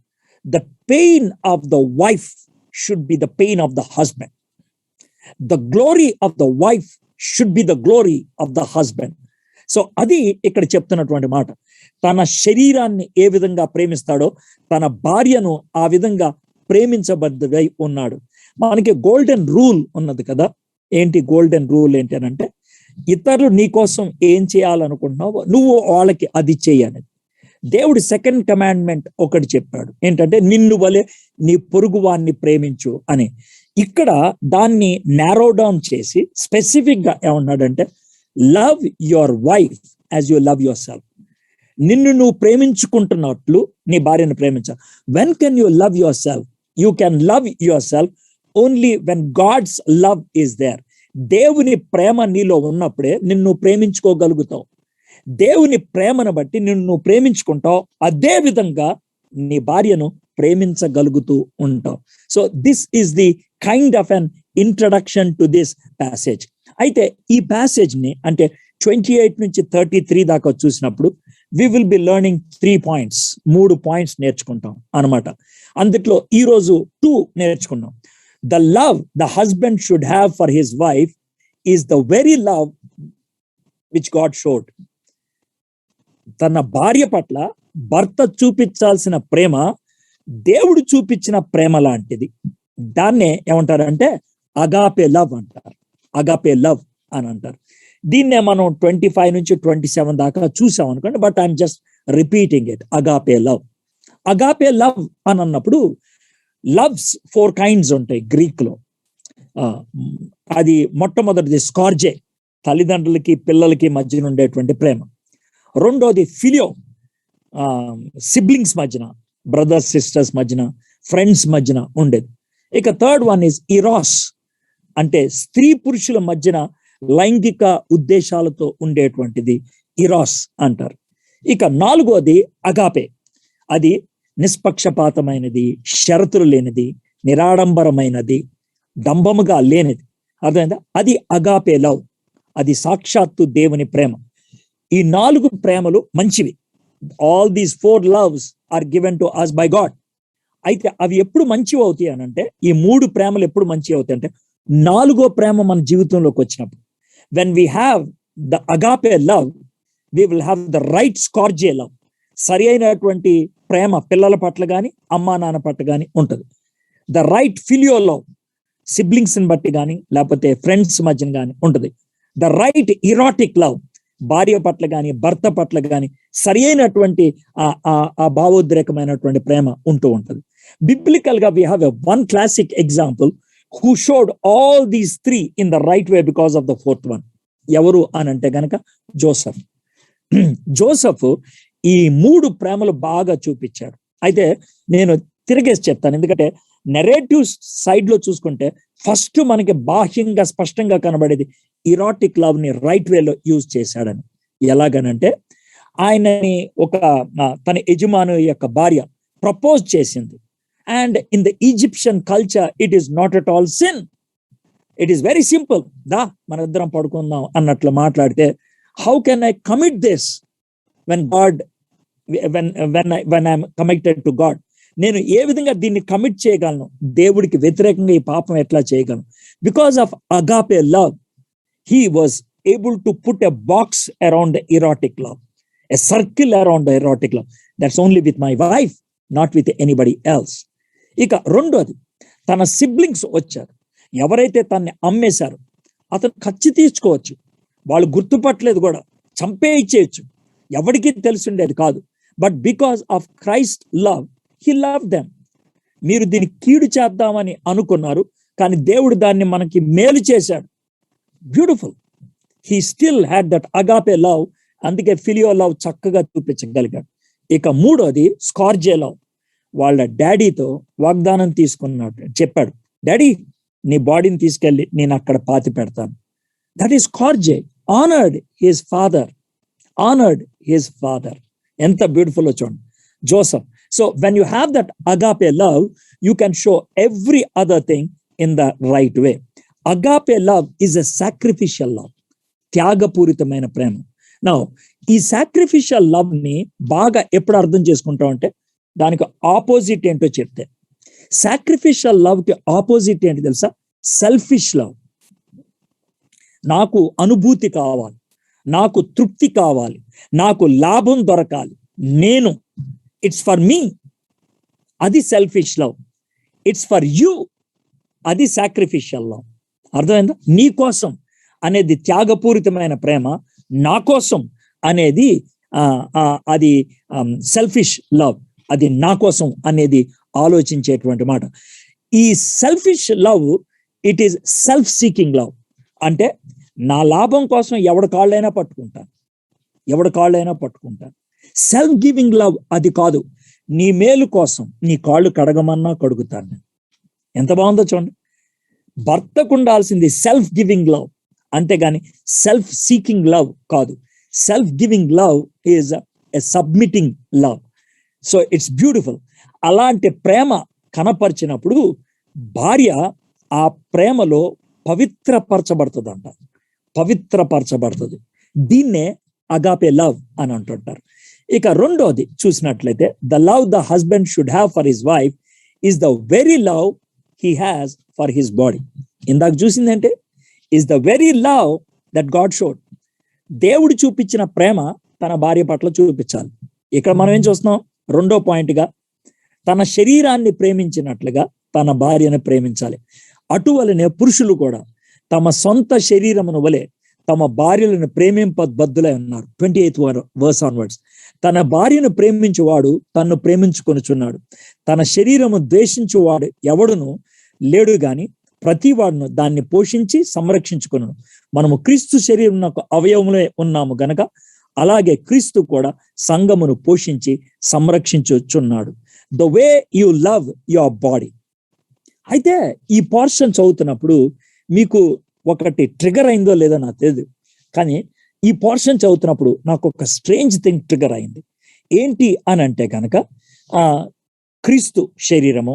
The pain of the wife should be the pain of the husband. The glory of the wife should be the glory of the husband. So అది ఇక్కడ చెప్తున్నటువంటి మాట. తన శరీరాన్ని ఏ విధంగా ప్రేమిస్తాడో తన భార్యను ఆ విధంగా ప్రేమించబద్ధుడై ఉన్నాడు. మనకి గోల్డెన్ రూల్ ఉన్నది కదా. ఏంటి గోల్డెన్ రూల్ ఏంటి అని అంటే, ఇతరులు నీ కోసం ఏం చేయాలనుకుంటున్నావో నువ్వు వాళ్ళకి అది చేయనేది. దేవుడు సెకండ్ కమాండ్మెంట్ ఒకటి చెప్పాడు, ఏంటంటే నిన్ను వలె నీ పొరుగు వాన్ని ప్రేమించు అని. ఇక్కడ దాన్ని నారో డౌన్ చేసి స్పెసిఫిక్ గా ఏమన్నాడంటే, love your wife as you love yourself. నిన్ను నువ్వు ప్రేమించుకుంటున్నట్లు నీ భార్యను ప్రేమించాలి. When can you love yourself? You can love yourself only when God's love is there. దేవుని ప్రేమ నీలో ఉన్నప్పుడే నిన్ను ప్రేమించుకోగలుగుతావు. దేవుని ప్రేమను బట్టి నిన్ను ప్రేమించుకుంటావు. అదే విధంగా నీ భార్యను ప్రేమించగలుగుతూ ఉంటావు. So this is the kind of an introduction to this passage. అయితే ఈ ప్యాసేజ్ ని అంటే 28 నుంచి 33 దాకా చూసినప్పుడు we will be learning 3 points, 3 points నేర్చుకుంటాం అనమాట. అందుట్లో ఈరోజు 2 నేర్చుకున్నాం. The love the husband should have for his wife is the very love which God showed. తన భార్య పట్ల భర్త చూపించాల్సిన ప్రేమ దేవుడు చూపించిన ప్రేమ లాంటిది. దాన్నే ఏమంటారంటే అగాపే లవ్ అంటారు. అగాపే లవ్ అని అంటారు. దీన్నే మనం 25 నుంచి 27 దాకా చూసాం అనుకోండి. But I'm just repeating it. Agape love. Agape love అని అన్నప్పుడు లవ్స్ 4 kinds ఉంటాయి గ్రీక్ లో. అది మొట్టమొదటిది స్కార్జే, తల్లిదండ్రులకి పిల్లలకి మధ్యన ఉండేటువంటి ప్రేమ. రెండోది ఫిలియో, సిబ్లింగ్స్ మధ్యన, బ్రదర్స్ సిస్టర్స్ మధ్యన, ఫ్రెండ్స్ మధ్యన ఉండేది. ఇక థర్డ్ వన్ ఈజ్ ఇరాస్, అంటే స్త్రీ పురుషుల మధ్యన లైంగిక ఉద్దేశాలతో ఉండేటువంటిది ఇరాస్ అంటారు. ఇక 4వది అగాపే. అది నిష్పక్షపాతమైనది, షరతులు లేనిది, నిరాడంబరమైనది, డంబముగా లేనిది. అర్థమైందా? అది అగాపే లవ్. అది సాక్షాత్తు దేవుని ప్రేమ. ఈ 4 ప్రేమలు మంచివి. All these 4 loves are given to us by God. అయితే అవి ఎప్పుడు మంచివి అవుతాయి అని అంటే, ఈ 3 ప్రేమలు ఎప్పుడు మంచివి అవుతాయి అంటే 4వ ప్రేమ మన జీవితంలోకి వచ్చినప్పుడు. When we have the agape love, we will have the right storge love. సరి అయినటువంటి ప్రేమ పిల్లల పట్ల కానీ అమ్మా నాన్న పట్ల కానీ ఉంటుంది. The right phileo love, siblings ని బట్టి కానీ లేకపోతే ఫ్రెండ్స్ మధ్యన కానీ ఉంటుంది. ద రైట్ ఇరాటిక్ లవ్, భార్య పట్ల కానీ భర్త పట్ల కానీ సరి అయినటువంటి ఆ భావోద్రేకమైనటువంటి ప్రేమ ఉంటూ ఉంటుంది. బిబ్లికల్ గా we have a one classic example who showed all these 3 in the right way because of the 4th one. ఎవరు అని అంటే గనక జోసెఫ్. జోసెఫ్ ఈ 3 ప్రేమలు బాగా చూపించాడు. అయితే నేను తిరిగేసి చెప్తాను, ఎందుకంటే నెరేటివ్ సైడ్ లో చూసుకుంటే ఫస్ట్ మనకి బాహ్యంగా స్పష్టంగా కనబడేది ఇరాటిక్ లవ్ ని రైట్ వేలో యూజ్ చేశాడని. ఎలాగనంటే ఆయనని తన యజమాను యొక్క భార్య ప్రపోజ్ చేసింది. And in the Egyptian culture, it is not at all sin. It is very simple. మనద్దరం పడుకుందాం అన్నట్లు మాట్లాడితే, how can I commit this when I'm committed to God? నేను ఏ విధంగా దీన్ని కమిట్ చేయగలను? దేవుడికి వ్యతిరేకంగా ఈ పాపం ఎట్లా చేయగలను? Because of agape love, he was able to put a box around the erotic love, a circle around the erotic love. That's only with my wife, not with anybody else. ఇక రెండోది, తన సిబ్లింగ్స్ వచ్చారు. ఎవరైతే తన్ని అమ్మేశారో అతను ఖర్చు తీర్చుకోవచ్చు. వాళ్ళు గుర్తుపట్టలేదు కూడా, చంపే ఇచ్చేయచ్చు, ఎవరికి తెలిసిండేది కాదు. But because of Christ love, he love them. మీరు దీన్ని కీడు చేద్దామని అనుకున్నారు, కానీ దేవుడు దాన్ని మనకి మేలు చేశాడు. Beautiful. He still had that agape love. అందుకే ఫిలియో లవ్ చక్కగా చూపించగలిగాడు. ఇక మూడోది స్కార్జే లవ్. వాళ్ళ డాడీతో వాగ్దానం తీసుకున్నాడు, చెప్పాడు, డాడీ నీ బాడీని తీసుకెళ్ళి నేను అక్కడ పాతి పెడతాను. That is storge. Honoured his father. Honoured his father. ఎంత బ్యూటిఫుల్ చూడండి Joseph. So when you have that agape love, you can show every other thing in the right way. Agape love is a sacrificial love, త్యాగపూరితమైన ప్రేమ. Now ఈ sacrificial love ని బాగా ఎప్పుడు అర్థం చేసుకుంటాం అంటే, దానికి ఆపోజిట్ ఏంటో చెప్తే, సాక్రిఫిషియల్ లవ్ కి ఆపోజిట్ ఏంటి తెలుసా? Selfish love. నాకు అనుభూతి కావాలి, నాకు తృప్తి కావాలి, నాకు లాభం దొరకాలి, నేను, ఇట్స్ ఫర్ మీ, అది selfish love. It's for you, అది సాక్రిఫిషియల్ లవ్. అర్థమైందా? నీ కోసం అనేది త్యాగపూరితమైన ప్రేమ, నా కోసం అనేది అది సెల్ఫిష్ లవ్. అది నా కోసం అనేది ఆలోచించేటువంటి మాట. ఈ selfish love, it is self seeking love. అంటే నా లాభం కోసం ఎవడి కాళ్ళైనా పట్టుకుంటాను. సెల్ఫ్ గివింగ్ లవ్ అది కాదు. నీ మేలు కోసం నీ కాళ్ళు కడగమన్నా కడుగుతాను నేను. ఎంత బాగుందో చూడండి. భర్తకు ఉండాల్సింది సెల్ఫ్ గివింగ్ లవ్, అంతేగాని సెల్ఫ్ సీకింగ్ లవ్ కాదు. Self giving love is a submitting love. So it's beautiful. అలాంటి ప్రేమ కనపరిచినప్పుడు భార్య ఆ ప్రేమలో పవిత్రపరచబడుతుందంట, పవిత్రపరచబడుతుంది. దీన్నే అగాపే లవ్ అని అంటుంటారు. ఇక రెండోది చూసినట్లయితే, the love the husband should have for his wife is the very love he has for his body. ఇందాక చూసిందంటే is the very love that God showed. దేవుడు చూపించిన ప్రేమ తన భార్య పట్ల చూపించాలి. ఇక్కడ మనం ఏం చూస్తున్నాం? రెండో పాయింట్గా, తన శరీరాన్ని ప్రేమించినట్లుగా తన భార్యను ప్రేమించాలి. అటువలనే పురుషులు కూడా తమ సొంత శరీరమును వలె తమ భార్యలను ప్రేమింపబద్ధులై ఉన్నారు. 28th verse onwards. తన భార్యను ప్రేమించువాడు తన్ను ప్రేమించుకొనుచున్నాడు. తన శరీరము ద్వేషించువాడు ఎవడును లేడు గాని ప్రతి వాడును దాన్ని పోషించి సంరక్షించుకొను. మనము క్రీస్తు శరీరం అవయవములే ఉన్నాము గనక అలాగే క్రీస్తు కూడా సంఘమును పోషించి సంరక్షించుచున్నాడు. The way you love your body. అయితే ఈ పోర్షన్ చదువుతున్నప్పుడు మీకు ఒకటి ట్రిగర్ అయిందో లేదో నాకు తెలియదు, కానీ ఈ పోర్షన్ చదువుతున్నప్పుడు నాకు ఒక స్ట్రేంజ్ థింగ్ ట్రిగర్ అయింది. ఏంటి అని అంటే కనుక క్రీస్తు శరీరము,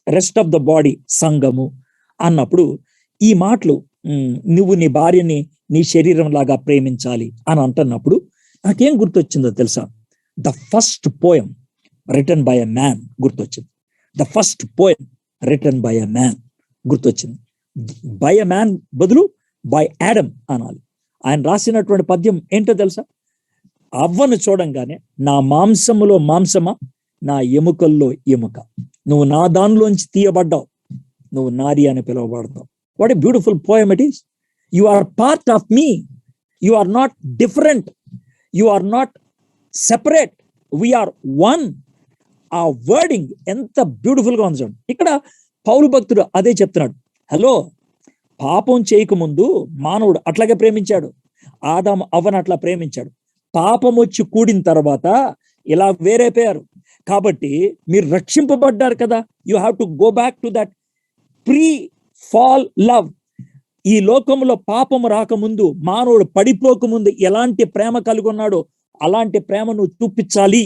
రెస్ట్ ఆఫ్ ద బాడీ సంఘము అన్నప్పుడు ఈ మాటలు నువ్వు నీ భార్యని నీ శరీరం లాగా ప్రేమించాలి అని అంటున్నప్పుడు నాకేం గుర్తొచ్చిందో తెలుసా? The first poem written by a man గుర్తొచ్చింది. The first poem written by a man గుర్తొచ్చింది. బై ఎ మ్యాన్ బదులు బై యాడమ్ అనాలి. ఆయన రాసినటువంటి పద్యం ఏంటో తెలుసా? అవ్వను చూడంగానే నా మాంసములో మాంసమా, నా ఎముకల్లో ఎముక, నువ్వు నా దానిలోంచి తీయబడ్డావు, నువ్వు నారి అని పిలువబడతావు. What a beautiful poem it is. You are part of me, you are not different, you are not separate, we are one. ఆ వర్డింగ్ ఎంత బ్యూటిఫుల్ గా ఉంది చూడండి. ఇక్కడ పౌలు భక్తుడు అదే చెప్తున్నాడు. హలో, పాపం చేయకముందు మానవుడు అట్లాగే ప్రేమించాడు, ఆదాము అవ్వను అట్లా ప్రేమించాడు. పాపం వచ్చి కూడిన తర్వాత ఇలా వేరైపోయారు. కాబట్టి మీరు రక్షింపబడ్డారు కదా, you have to go back to that pre fall love. ఈ లోకంలో పాపము రాకముందు, మానవుడు పడిపోకముందు ఎలాంటి ప్రేమ కలిగి ఉన్నాడో అలాంటి ప్రేమ నువ్వు చూపించాలి,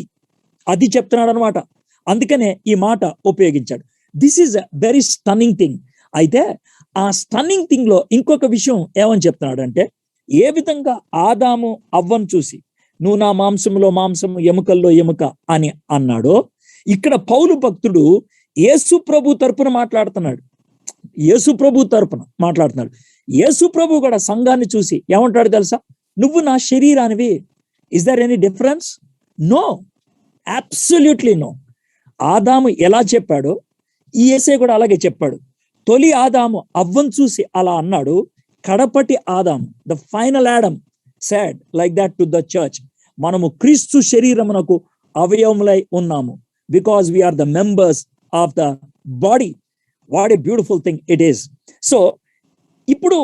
అది చెప్తున్నాడు అనమాట. అందుకనే ఈ మాట ఉపయోగించాడు. This is a very stunning thing. అయితే ఆ స్టన్నింగ్ థింగ్ లో ఇంకొక విషయం ఏమని చెప్తున్నాడు అంటే, ఏ విధంగా ఆదాము అవ్వను చూసి నువ్వు నా మాంసంలో మాంసము ఎముకల్లో ఎముక అని అన్నాడో, ఇక్కడ పౌలు భక్తుడు యేసు ప్రభు తరపున మాట్లాడుతున్నాడు. యేసు ప్రభు తరపున మాట్లాడుతున్నాడు. యేసు ప్రభు కూడా సంఘాన్ని చూసి ఏమంటాడు తెలుసా? నువ్వు నా శరీరానివి. Is there any difference? No, absolutely no. Adamu ఎలా చెప్పాడో ఈ యేసే కూడా అలాగే చెప్పాడు. తొలి ఆదాము అవ్వను చూసి అలా అన్నాడు. కడపటి ఆదాము, the final Adam, said like that to the church. మనము క్రీస్తు శరీరమునకు అవయవములై ఉన్నాము, because we are the members of the body. What a beautiful thing it is. So ఇప్పుడు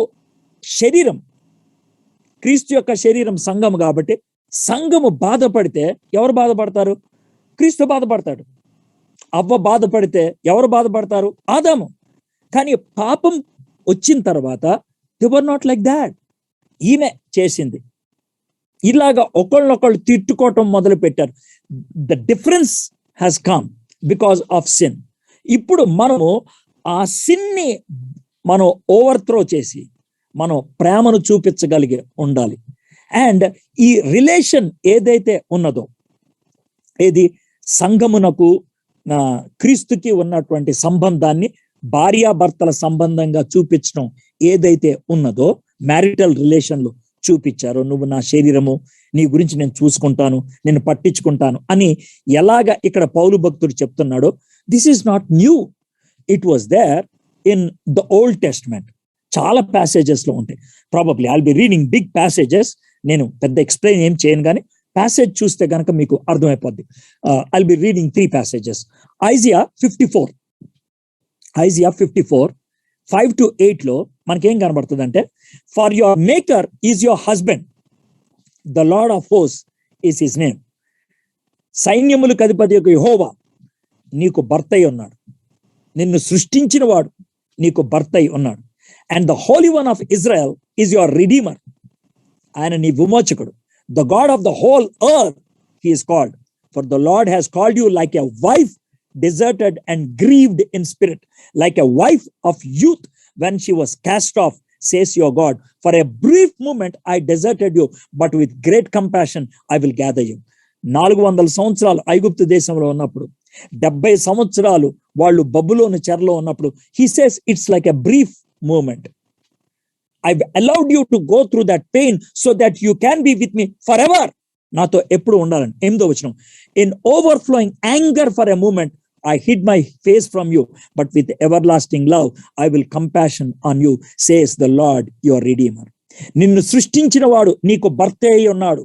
శరీరం, క్రీస్తు యొక్క శరీరం సంఘము కాబట్టి సంఘము బాధపడితే ఎవరు బాధపడతారు? క్రీస్తు బాధపడతాడు. అవ్వ బాధపడితే ఎవరు బాధపడతారు? ఆదాము. కానీ పాపం వచ్చిన తర్వాత they were not like that. ఈమె చేసింది. ఇలాగా ఒకళ్ళొకళ్ళు తిట్టుకోవటం మొదలు పెట్టారు. The difference has come because of sin. ఇప్పుడు మనము ఆ సిన్ని మనం ఓవర్త్రో చేసి మనం ప్రేమను చూపించగలిగి ఉండాలి. అండ్ ఈ రిలేషన్ ఏదైతే ఉన్నదో, ఏది సంఘమునకు క్రీస్తుకి ఉన్నటువంటి సంబంధాన్ని భార్యాభర్తల సంబంధంగా చూపించడం ఏదైతే ఉన్నదో, మ్యారిటల్ రిలేషన్లు చూపించారో, నువ్వు నా శరీరము, నీ గురించి నేను చూసుకుంటాను, నేను పట్టించుకుంటాను అని ఎలాగ ఇక్కడ పౌలు భక్తుడు చెప్తున్నాడో, this is not new. It was there in the old testament. చాలా ప్యాసేజెస్ లో ఉంటాయి. Probably I'll be reading big passages. నేను పెద్ద ఎక్స్ప్లెయిన్ ఏం చేయను, కానీ ప్యాసేజ్ చూస్తే కనుక మీకు అర్థమైపోద్ది. I'll be reading 3 passages. Isaiah 54 5 to 8 లో మనకేం కనబడుతుంది అంటే, for your maker is your husband, the lord of host is his name. సైన్యములకు అధిపతి యొక్క యెహోవా నీకు భర్త అయి ఉన్నాడు. నిన్ను సృష్టించిన వాడు నీకు భర్త అయి ఉన్నాడు. And the Holi one of Israel is your redeemer. ఆయన నీ విమోచకుడు. The God of the whole earth he is called. For the lord has called you like a wife deserted and grieved in spirit, like a wife of youth when she was cast off, says your God. For a brief moment I deserted you, but with great compassion I will gather you. 400 సంవత్సరాలు ఐగుప్తు దేశంలో ఉన్నప్పుడు, 70 సంవత్సరాలు వాళ్ళు బబులోను చెరలో ఉన్నప్పుడు, he says it's like a brief moment. I've allowed you to go through that pain so that you can be with me forever. నాతో ఎప్పుడు ఉండాలని. 8వ వచనం, in overflowing anger for a moment I hid my face from you, but with everlasting love I will compassion on you, says the Lord your Redeemer. నిన్ను సృష్టించిన వాడు నీకు భర్త అయి ఉన్నాడు.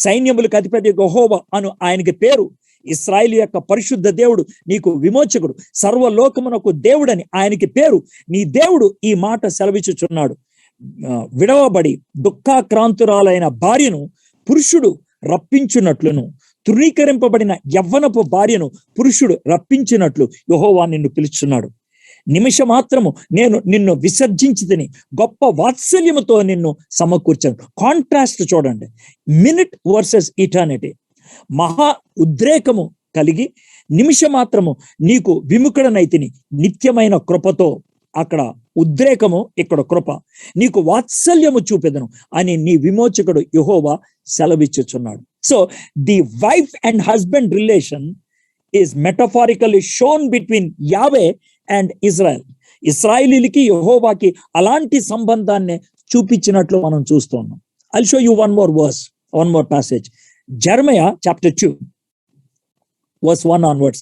సైన్యములకు అధిపతి యెహోవా అను ఆయనకి పేరు. ఇశ్రాయేలు యొక్క పరిశుద్ధ దేవుడు నీకు విమోచకుడు. సర్వలోకమునకు దేవుడని ఆయనకి పేరు. నీ దేవుడు ఈ మాట సెలవిచ్చుచున్నాడు. విడవబడి దుఃఖాక్రాంతురాలైన భార్యను పురుషుడు రప్పించున్నట్లును, తృణీకరింపబడిన యవ్వనపు భార్యను పురుషుడు రప్పించినట్లు యెహోవా నిన్ను పిలుచున్నాడు. నిమిషమాత్రము నేను నిన్ను విసర్జించితిని, గొప్ప వాత్సల్యముతో నిన్ను సమకూర్చాను. కాంట్రాస్ట్ చూడండి, మినిట్ వర్సెస్ ఇటర్నిటీ. మహా ఉద్రేకము కలిగి నిమిషమాత్రము నీకు విముఖుడనైతిని నిత్యమైన కృపతో. అక్కడ ఉద్రేకము, ఇక్కడ కృప. నీకు వాత్సల్యము చూపెదను అని నీ విమోచకుడు యెహోవా సెలవిచ్చుచున్నాడు. So the wife and husband relation is metaphorically shown between Yahweh and Israel. ఇశ్రాయేలీలకి యెహోవాకి అలాంటి సంబంధాన్ని చూపించినట్లు మనం చూస్తున్నాం. I'll show you one more passage. Jeremiah chapter 2 verse 1 onwards.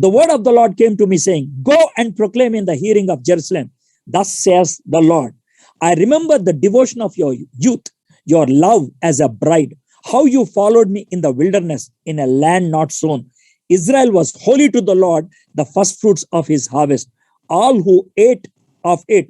The word of the Lord came to me saying, go and proclaim in the hearing of Jerusalem, thus says the Lord, I remember the devotion of your youth, your love as a bride, how you followed me in the wilderness in a land not sown. Israel was holy to the Lord, the first fruits of his harvest. All who ate of it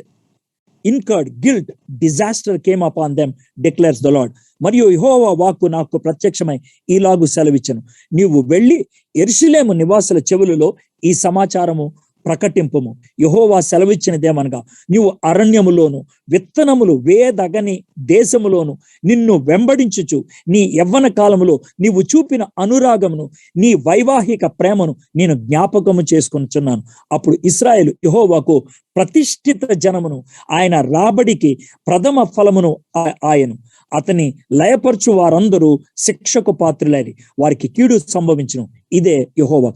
incurred guilt, disaster came upon them, declares the Lord. మరియు యెహోవా వాక్కు నాకు ప్రత్యక్షమై ఈలాగు సెలవిచ్చెను, నీవు వెళ్ళి యెరూషలేము నివాసుల చెవులలో ఈ సమాచారము ప్రకటింపుము. యెహోవా సెలవిచ్చినదేమనగా, నీవు అరణ్యములోను విత్తనములు వేదగని దేశములోను నిన్ను వెంబడించుచు నీ యవ్వన కాలములో నీవు చూపిన అనురాగమును, నీ వైవాహిక ప్రేమను నేను జ్ఞాపకము చేసుకొనుచున్నాను. అప్పుడు ఇశ్రాయేలు యెహోవాకు ప్రతిష్ఠిత జనమును, ఆయన రాబడికి ప్రథమ ఫలమును ఆయను. అతని లయపరచు వారందరూ శిక్షకు పాత్రులైరి, వారికి కీడు సంభవించును. ఇదే Yehova.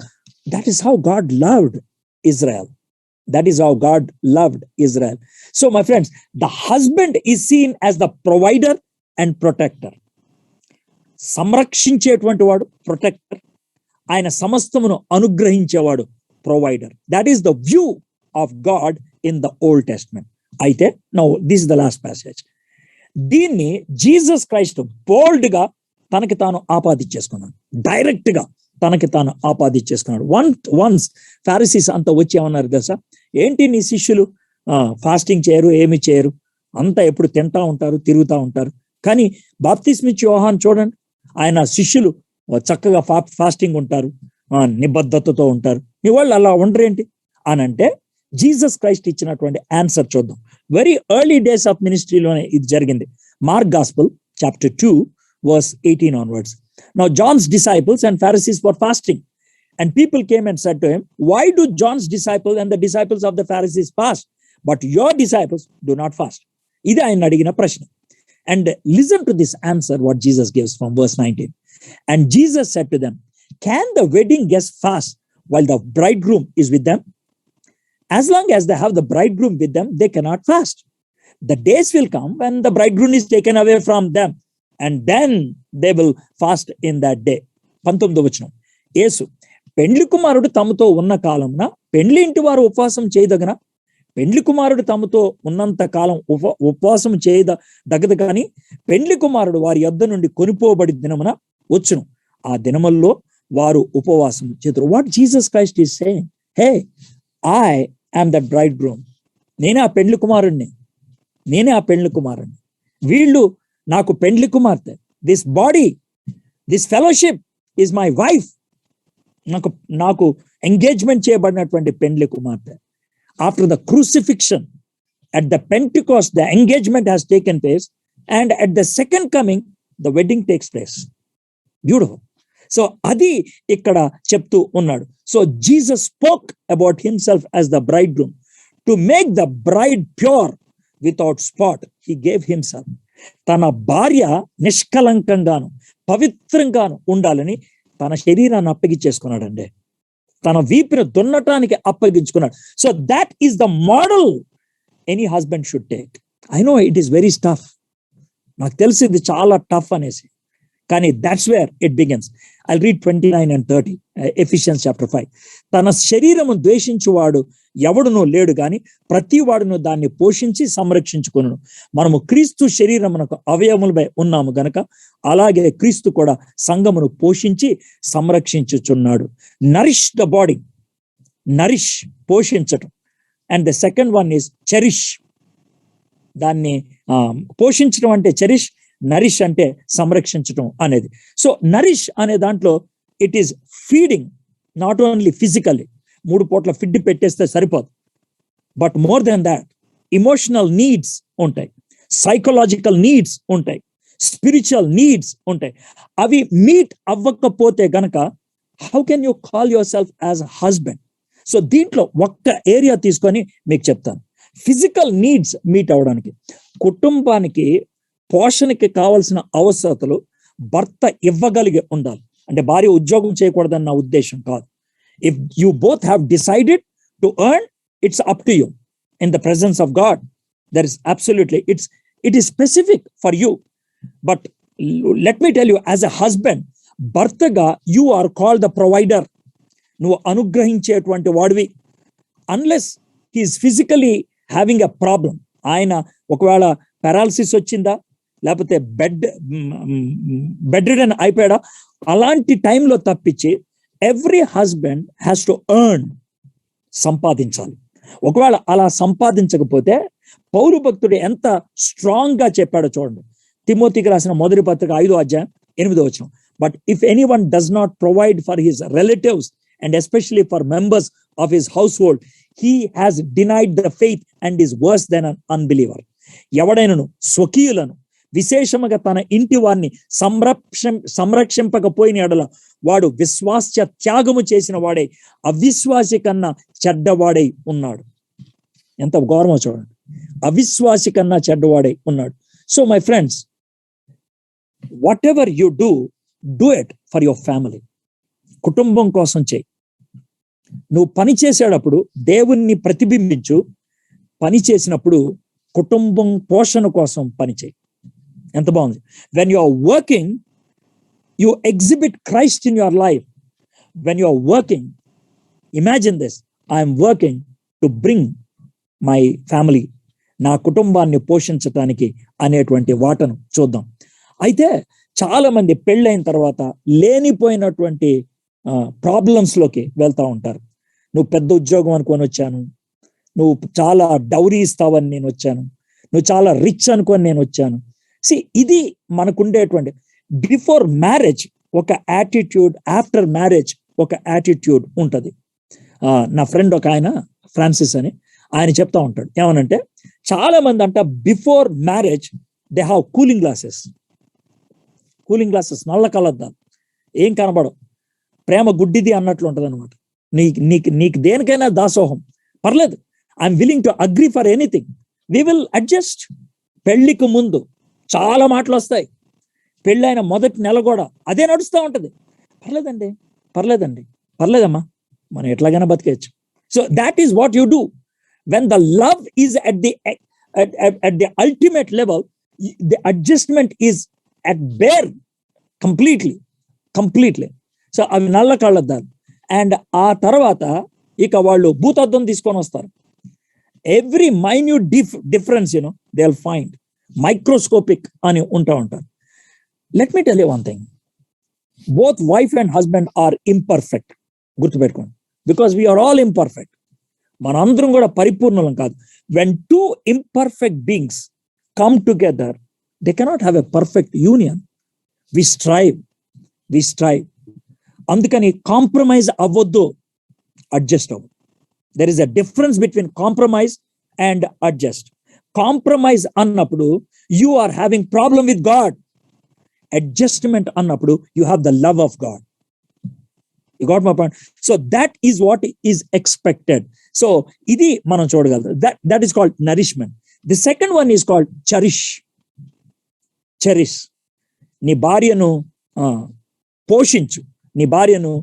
That is how God loved Israel. That is how God loved Israel. So my friends, the husband is seen as the provider and protector. సంరక్షించేటువంటి వాడు ప్రొటెక్టర్, ఆయన సమస్తమును అనుగ్రహించేవాడు provider. That is the view of God in the old testament. అయితే now this is the last passage. దీన్ని Jesus Christ bold గా తనకి తాను ఆపాదించేసుకున్నాడు. డైరెక్ట్ గా తనకి తాను ఆపాదించేసుకున్నాడు. వన్స్ ఫారిసీస్ అంతా వచ్చి ఏమన్నారు తెలుసా, ఏంటి నీ శిష్యులు ఫాస్టింగ్ చేయరు, ఏమి చేయరు, అంతా ఎప్పుడు తింటా ఉంటారు, తిరుగుతూ ఉంటారు. కానీ బాప్తిస్మిచ్చి యోహాన్ చూడండి, ఆయన శిష్యులు చక్కగా ఫాస్టింగ్ ఉంటారు, నిబద్ధతతో ఉంటారు, నీ వాళ్ళు అలా ఉండరేంటి అని అంటే, జీసస్ క్రైస్ట్ ఇచ్చినటువంటి ఆన్సర్ చూద్దాం. వెరీ ఎర్లీ డేస్ ఆఫ్ మినిస్ట్రీలోనే ఇది జరిగింది. Mark gospel chapter 2 verse 18 onwards. Now John's disciples and Pharisees were fasting, and people came and said to him, why do John's disciples and the disciples of the Pharisees fast, but your disciples do not fast? Idi ayana adigina prashna. And listen to this answer what Jesus gives from verse 19. And Jesus said to them, can the wedding guests fast while the bridegroom is with them? As long as they have the bridegroom with them, they cannot fast. The days will come when the bridegroom is taken away from them, and then they will fast in that day. 19వ వచనం. యేసు, పెండ్లి కుమారుడు తమతో ఉన్న కాలమున పెండ్లి ఇంటి వారు ఉపవాసం చేయదగన? పెండ్లి కుమారుడు తమతో ఉన్నంత కాలం ఉపవాసం చేయదగదు, కానీ పెండ్లి కుమారుడు వారి యొద్ద నుండి కొనిపోబడి దినమున వచ్చును, ఆ దినముల్లో వారు ఉపవాసం చేతురు. What Jesus Christ is saying, hey, I am that bridegroom. నేనే ఆ పెండ్లి కుమారుణ్ణి, నేనే ఆ పెండ్లి కుమారుణ్ణి. వీళ్ళు నాకు పెండ్లి కుమార్తె. This body, this fellowship is my wife. నాకు నాకు ఎంగేజ్మెంట్ చేయబడినటువంటి పెండ్లి కుమార్తె. After the crucifixion, at the Pentecost, the engagement has taken place, and at the second coming, the wedding takes place. Beautiful. So adi ikkada cheptu unnadu. So Jesus spoke about himself as the bridegroom. To make the bride pure without spot, he gave himself. తన భార్య నిష్కలంకంగాను పవిత్రంగాను ఉండాలని తన శరీరాన్ని అప్పగించేసుకున్నాడండి. తన వీపును దున్నటానికి అప్పగించుకున్నాడు. So that is the model any husband should take. I know it is very tough. నాకు తెలిసి ఇది చాలా టఫ్ అనేసి, కానీ that's where it begins. I'll read 29 and 30, Ephesians chapter 5. తన శరీరము ద్వేషించువాడు ఎవడునూ లేడు గాని ప్రతి వాడును దాన్ని పోషించి సంరక్షించుకొనును. మనము క్రీస్తు శరీరమునకు అవయవములపై ఉన్నాము గనక అలాగే క్రీస్తు కూడా సంఘమును పోషించి సంరక్షించుచున్నాడు. నరిష్ ద బాడీ, నరిష్ పోషించటం. And the second one is cherish. దాన్ని పోషించడం అంటే చెరిష్, నరిష్ అంటే సంరక్షించడం అనేది. సో నరిష్ అనే దాంట్లో it is feeding, not only physically, 3 పూట్ల ఫిడ్ పెట్టేస్తే సరిపోదు, but more than that emotional needs ఉంటాయి, సైకలాజికల్ నీడ్స్ ఉంటాయి, స్పిరిచువల్ నీడ్స్ ఉంటాయి. అవి మీట్ అవ్వకపోతే గనక how can you call your self as a husband? So దీంట్లో ఒక్క ఏరియా తీసుకొని మీకు చెప్తాను. ఫిజికల్ నీడ్స్ మీట్ అవ్వడానికి, కుటుంబానికి పోషణకి కావాల్సిన అవసరతలు భర్త ఇవ్వగలిగి ఉండాలి. అంటే భార్య ఉద్యోగం చేయకూడదన్న నా ఉద్దేశం కాదు. If you both have decided to earn, it's up to you. In the presence of God there is absolutely it is specific for you. But let me tell you, as a husband, భర్తగా you are called the provider. నువ్వు అనుగ్రహించేటువంటి వాడివి. Unless he is physically having a problem, ఆయన ఒకవేళ paralysis వచ్చిందా, లేకపోతే bed ridden అయిపోయాడా, అలాంటి టైంలో తప్పించి every husband has to earn, సంపాదించాలి. ఒకవేళ అలా సంపాదించకపోతే పౌలు భక్తుడు ఎంత స్ట్రాంగ్ గా చెప్పాడో చూడండి. తిమోతికి రాసిన మొదటి పత్రిక 5వ అధ్యాయం 8వ వచనం. But if anyone does not provide for his relatives and especially for members of his household, he has denied the faith and is worse than an unbeliever. ఎవడైనను స్వకీయులను విశేషముగా తన ఇంటి వారిని సంరక్షింపకపోయిన ఎడల వాడు విశ్వాస త్యాగము చేసిన వాడే అవిశ్వాసి కన్నా చెడ్డవాడై ఉన్నాడు. ఎంత గౌరవం చూడండి, అవిశ్వాసి కన్నా చెడ్డవాడై ఉన్నాడు. So my friends, what ever you do it for your family. కుటుంబం కోసం చేయి. నువ్వు పని చేసేటప్పుడు దేవుణ్ణి ప్రతిబింబించు. పని చేసినప్పుడు కుటుంబం పోషణ కోసం పని చేయి. ఎంత బాగుంది. When you are working, you exhibit Christ in your life. When you are working, imagine this, I'm working to bring my family, నా కుటుంబాన్ని పోషించటానికి అనేటువంటి వాటను చూద్దాం. అయితే చాలా మంది పెళ్ళైన తర్వాత లేనిపోయినటువంటి ప్రాబ్లమ్స్ లోకి వెళ్తా ఉంటారు. నువ్వు పెద్ద ఉద్యోగం అనుకొని వచ్చాను, నువ్వు చాలా డౌరీ ఇస్తావని నేను వచ్చాను, నువ్వు చాలా రిచ్ అనుకొని నేను వచ్చాను. ఇది మనకుండేటువంటి బిఫోర్ మ్యారేజ్ ఒక యాటిట్యూడ్, ఆఫ్టర్ మ్యారేజ్ ఒక యాటిట్యూడ్ ఉంటుంది. నా ఫ్రెండ్ ఒక ఆయన, ఫ్రాన్సిస్ అని, ఆయన చెప్తా ఉంటాడు. ఏమనంటే చాలా మంది అంట before marriage they have cooling glasses, నల్ల కలద్దాలు, ఏం కనబడవు, ప్రేమ గుడ్డిది అన్నట్లు ఉంటుంది అనమాట. నీకు దేనికైనా దాసోహం, పర్లేదు, I'm willing to agree for anything, we will adjust. పెళ్లికి ముందు చాలా మాటలు వస్తాయి, పెళ్ళైన మొదటి నెల కూడా అదే నడుస్తూ ఉంటుంది. పర్లేదమ్మా, మనం ఎట్లాగైనా బతికేయచ్చు. So that is what you do. When the love is at the ultimate level, the adjustment is at bare completely. So అవి నల్ల కళ్ళద్దాలు. అండ్ ఆ తర్వాత ఇక వాళ్ళు భూతద్దం తీసుకొని వస్తారు. Every minute difference they will find, microscopic అని ఉంటారు. Let me tell you one thing, both wife and husband are imperfect. గుర్తుపెట్టుకోండి, బికాస్ వీఆర్ ఆల్ ఇంపర్ఫెక్ట్. మనందరం కూడా పరిపూర్ణం కాదు. When two imperfect beings come together, they cannot have a perfect union. We strive. అందుకని compromise అవ్వద్దు, adjust అవ్వద్దు. There is a difference between compromise and adjust. కాంప్రమైజ్ అన్నప్పుడు you are having problem with God. Adjustment అన్నప్పుడు you have the love of God. You got my point? So that is what is expected. So ఇది మనం చూడగలుగుతాం. That is called nourishment. The second one is called cherish. Cherish. నీ భార్యను పోషించు, నీ భార్యను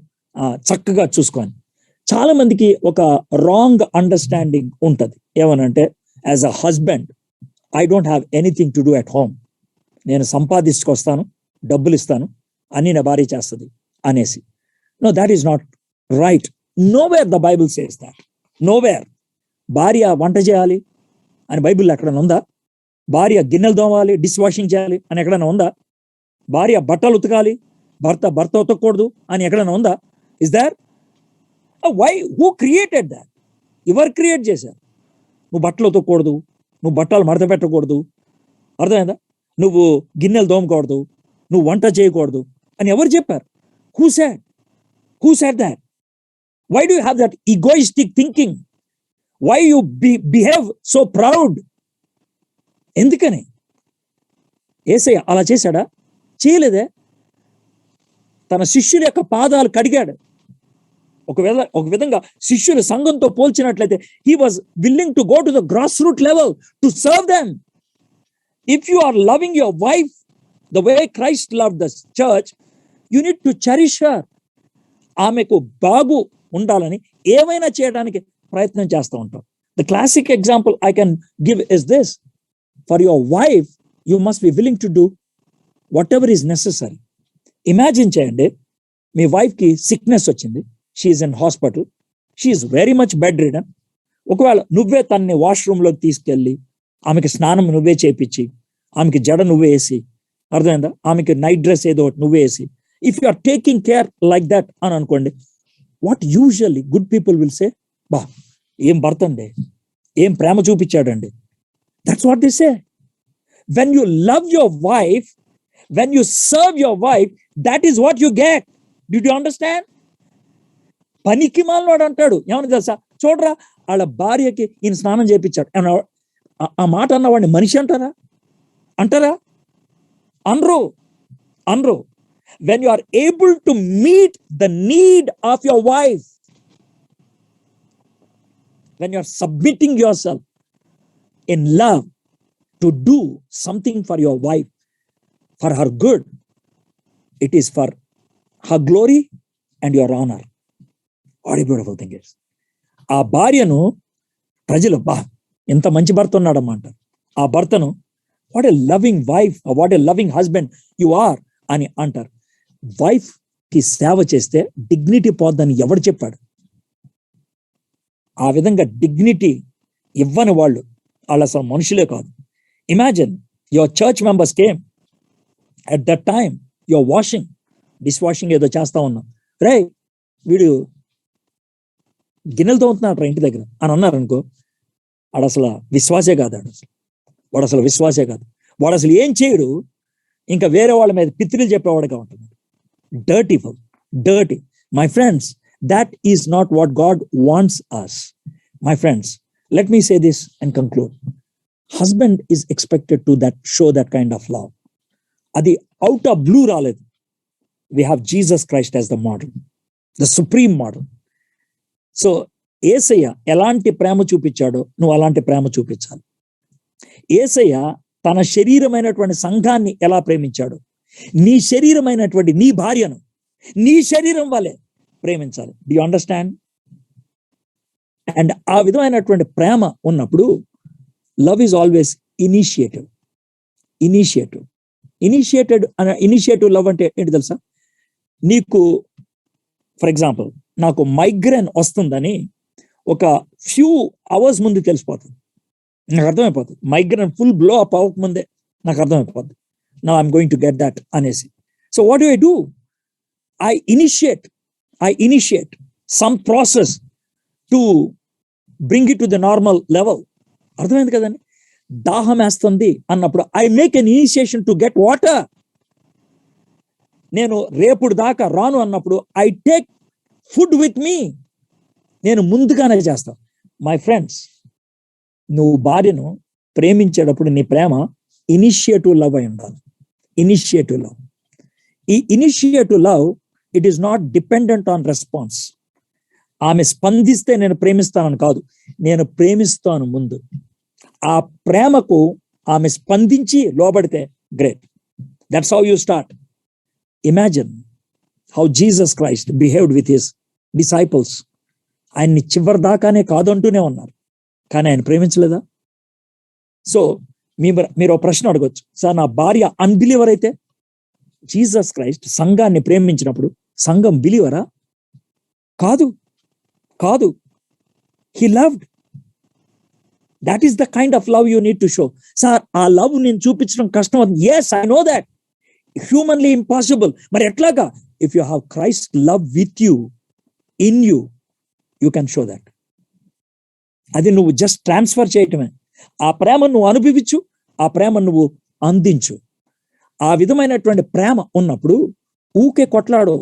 చక్కగా చూసుకొని. చాలా మందికి ఒక రాంగ్ అండర్స్టాండింగ్ ఉంటుంది. ఏమనంటే, as a husband I don't have anything to do at home. నేను సంపాదించుకొస్తాను, డబ్బులు ఇస్తాను, అన్ని నా భార్య చేస్తుంది అనేసి. No, that is not right. Nowhere the Bible says that. Nowhere. భార్య వంట చేయాలి అని బైబిల్లో ఎక్కడైనా ఉందా? భార్య గిన్నెలు తోమాలి, డిష్ వాషింగ్ చేయాలి అని ఎక్కడైనా ఉందా? భార్య బట్టలు ఉతకాలి, భర్త ఉతకూడదు అని ఎక్కడైనా ఉందా? Is there? Why? Who created that? ఎవరు క్రియేట్ చేశారు? నువ్వు బట్టలు ఉతకూడదు, నువ్వు బట్టలు మడత పెట్టకూడదు, అర్థమైందా? నువ్వు గిన్నెలు తోమకూడదు, నువ్వు వంట చేయకూడదు అని ఎవరు చెప్పారు? Who said? Who said that? Why do you have that egoistic thinking? Why you behave so proud? ఎందుకని? యేసయ్య అలా చేశాడా? చేయలేదే. తన శిష్యుల యొక్క పాదాలు కడిగాడు. ఒక విధంగా శిష్యులు సంఘంతో పోల్చినట్లయితే he was willing to go to the grassroots level to serve them. If you are loving your wife the way Christ loved the church, you need to cherish her. ఆమెకు బాగు ఉండాలని ఏమైనా చేయడానికి ప్రయత్నం చేస్తూ ఉంటాం. The classic example I can give is this. For your wife you must be willing to do what ever is necessary. Imagine చేయండి, మీ వైఫ్కి సిక్నెస్ వచ్చింది, she is in hospital, she is very much bed ridden. ఒకవేళ నువ్వే తనని వాష్రూమ్లోకి తీసుకెళ్ళి ఆమెకి స్నానం నువ్వే చేపించి, ఆమెకి జడ నువ్వే వేసి, అర్థమైందా, ఆమెకి నైట్ డ్రెస్ ఏదో ఒకటి నువ్వే వేసి, if you are taking care like that అని అనుకోండి, what usually good people will say, బా ఏం భర్త అండి, ఏం ప్రేమ చూపించాడండి. That's what they say. When you love your wife, when you serve your wife, that is what you get. Did you understand? పనికి మాలినోడు అంటాడు, ఏమని తెలుసా, చూడరా వాళ్ళ భార్యకి ఈయన స్నానం చేయించాడు. ఆ మాట అన్నవాడిని మనిషి అంటారా? అనరు. When you are able to meet the need of your wife, when you are submitting yourself in love to do something for your wife, for her good, it is for her glory and your honor. What a beautiful thing is. ఆ భార్యను ప్రజలు బా ఎంత మంచి భర్త ఉన్నాడమ్మా అంటారు. ఆ భర్తను what a loving wife or what a loving husband you are అని అంటారు. వైఫ్ కి సేవ చేస్తే డిగ్నిటీ పోద్దని ఎవడు చెప్పాడు? ఆ విధంగా డిగ్నిటీ ఇవ్వని వాళ్ళు అసలు మనుషులే కాదు. Imagine your church members came at that time, your washing, dish washing ఏదో చేస్తా ఉన్నాం, రే వీడు గిన్నెలు తోముతున్నాడు రా ఇంటి దగ్గర అని అన్నారు అనుకో, వాడు అసలు విశ్వాసే కాదు. వాడు అసలు ఏం చేయడు, ఇంకా వేరే వాళ్ళ మీద పిత్రులు చెప్పేవాడుగా ఉంటున్నాడు. Dirty. My friends, that is not what God wants us. My friends, let me say this and conclude. Husband is expected to show that kind of love. Adi out of blue raaledu. We have Jesus Christ as the model, the supreme model. So, యేసయ్య ఎలాంటి ప్రేమ చూపించాడో నువ్వు అలాంటి ప్రేమ చూపించాలి. యేసయ్య తన శరీరమైనటువంటి సంఘాన్ని ఎలా ప్రేమించాడో, నీ శరీరమైనటువంటి నీ భార్యను నీ శరీరం వలె ప్రేమించాలి. Do you understand? అండ్ ఆ విధమైనటువంటి ప్రేమ ఉన్నప్పుడు love is always initiative love అంటే ఏంటి తెలుసా? నీకు ఫర్ ఎగ్జాంపుల్ నాకు మైగ్రేన్ వస్తుందని ఒక ఫ్యూ అవర్స్ ముందు తెలిసిపోతుంది, నాకు అర్థమైపోతుంది. మైగ్రేన్ ఫుల్ బ్లో అప్ అవ్వక ముందే నాకు అర్థమైపోతుంది, now I'm going to get that anesi. So what do? I initiate some process to bring it to the normal level. అర్థమైంది కదండి? దాహం వేస్తుంది అన్నప్పుడు I make an initiation to get water. నేను రేపుడు దాకా రాను అన్నప్పుడు I take food with me. నేను ముందుగానే చేస్తాను. మై ఫ్రెండ్స్, నువ్వు భార్యను ప్రేమించేటప్పుడు నీ ప్రేమ ఇనిషియేటివ్ లవ్ అయి ఉండాలి. Initiative love. ఈ initiative love it is not dependent on response. ఆమె స్పందిస్తే నేను ప్రేమిస్తానని కాదు, నేను ప్రేమిస్తాను ముందు. ఆ ప్రేమకు ఆమె స్పందించి లోబడితే great. That's how you start. Imagine how Jesus Christ behaved with his disciples. ఆయన్ని చివరి దాకానే కాదంటూనే ఉన్నారు, కానీ ఆయన ప్రేమించలేదా? సో మీరు ఒక ప్రశ్న అడగొచ్చు, సార్ నా భార్య అన్బిలీవర్ అయితే? జీసస్ క్రైస్ట్ సంఘాన్ని ప్రేమించినప్పుడు సంఘం బిలీవరా? కాదు, కాదు. He loved. That is the kind of love you need to show. Sir ఆ లవ్ నేను చూపించడం కష్టం అవుతుంది. Yes, I know that. Humanly impossible. మరి ఎట్లాగా? If you have Christ love with you, in you, you can show that. అది నువ్వు just transfer చేయటమే. ఆ ప్రేమ నువ్వు అనుభవించు, ఆ ప్రేమ నువ్వు అందించు. ఆ విధమైనటువంటి ప్రేమ ఉన్నప్పుడు ఊకే కొట్లాడు,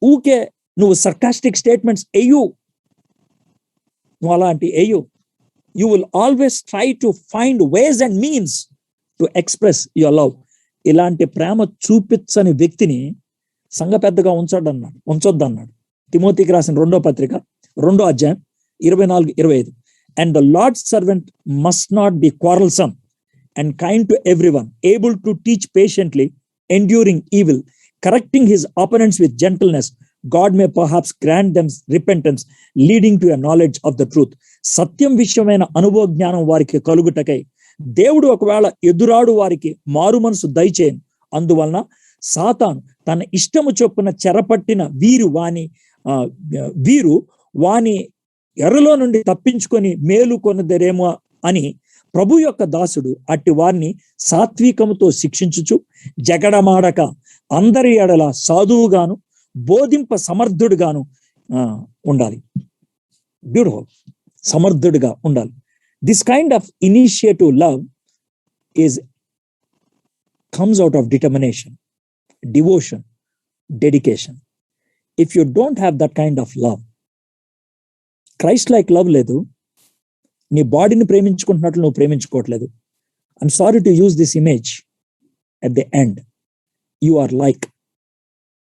ఊకే నువ్వు సర్కాస్టిక్ స్టేట్మెంట్స్ ఎయ్యు. నువ్వు అలాంటి ఎయ్యు. You will always try to find ways and means to express your love. ఇలాంటి ప్రేమ చూపించని వ్యక్తిని సంఘ పెద్దగా ఉంచొద్దన్నాడు. తిమోతికి రాసిన 2వ పత్రిక 2వ అధ్యాయం 24-25. And the Lord's servant must not be quarrelsome and kind to everyone, able to teach patiently, enduring evil, correcting his opponents with gentleness. God may perhaps grant them repentance, leading to a knowledge of the truth. సత్యం విషయమైన అనుభవ జ్ఞానం వారికి కలుగుటకై దేవుడు ఒకవేళ ఎదురాడు వారికి మారు మనసు దయచేయను. అందువలన సాతాను తన ఇష్టము చొప్పున చెరపట్టిన వీరు వాని ఎర్రలో నుండి తప్పించుకొని మేలు కొనదరేమో అని ప్రభు యొక్క దాసుడు అట్టి వారిని సాత్వికముతో శిక్షించుచు, జగడమాడక అందరి ఎడల సాధువుగాను బోధింప సమర్థుడుగాను ఉండాలి. బ్యూటిఫుల్. సమర్థుడిగా ఉండాలి. This kind of initiative love comes out of determination, devotion, dedication. If you don't have that kind of love, Christ like love లేదు, నీ బాడీని ప్రేమించుకుంటున్నట్లు నువ్వు ప్రేమించుకోవట్లేదు. I'm sorry to use this image. At the end you are like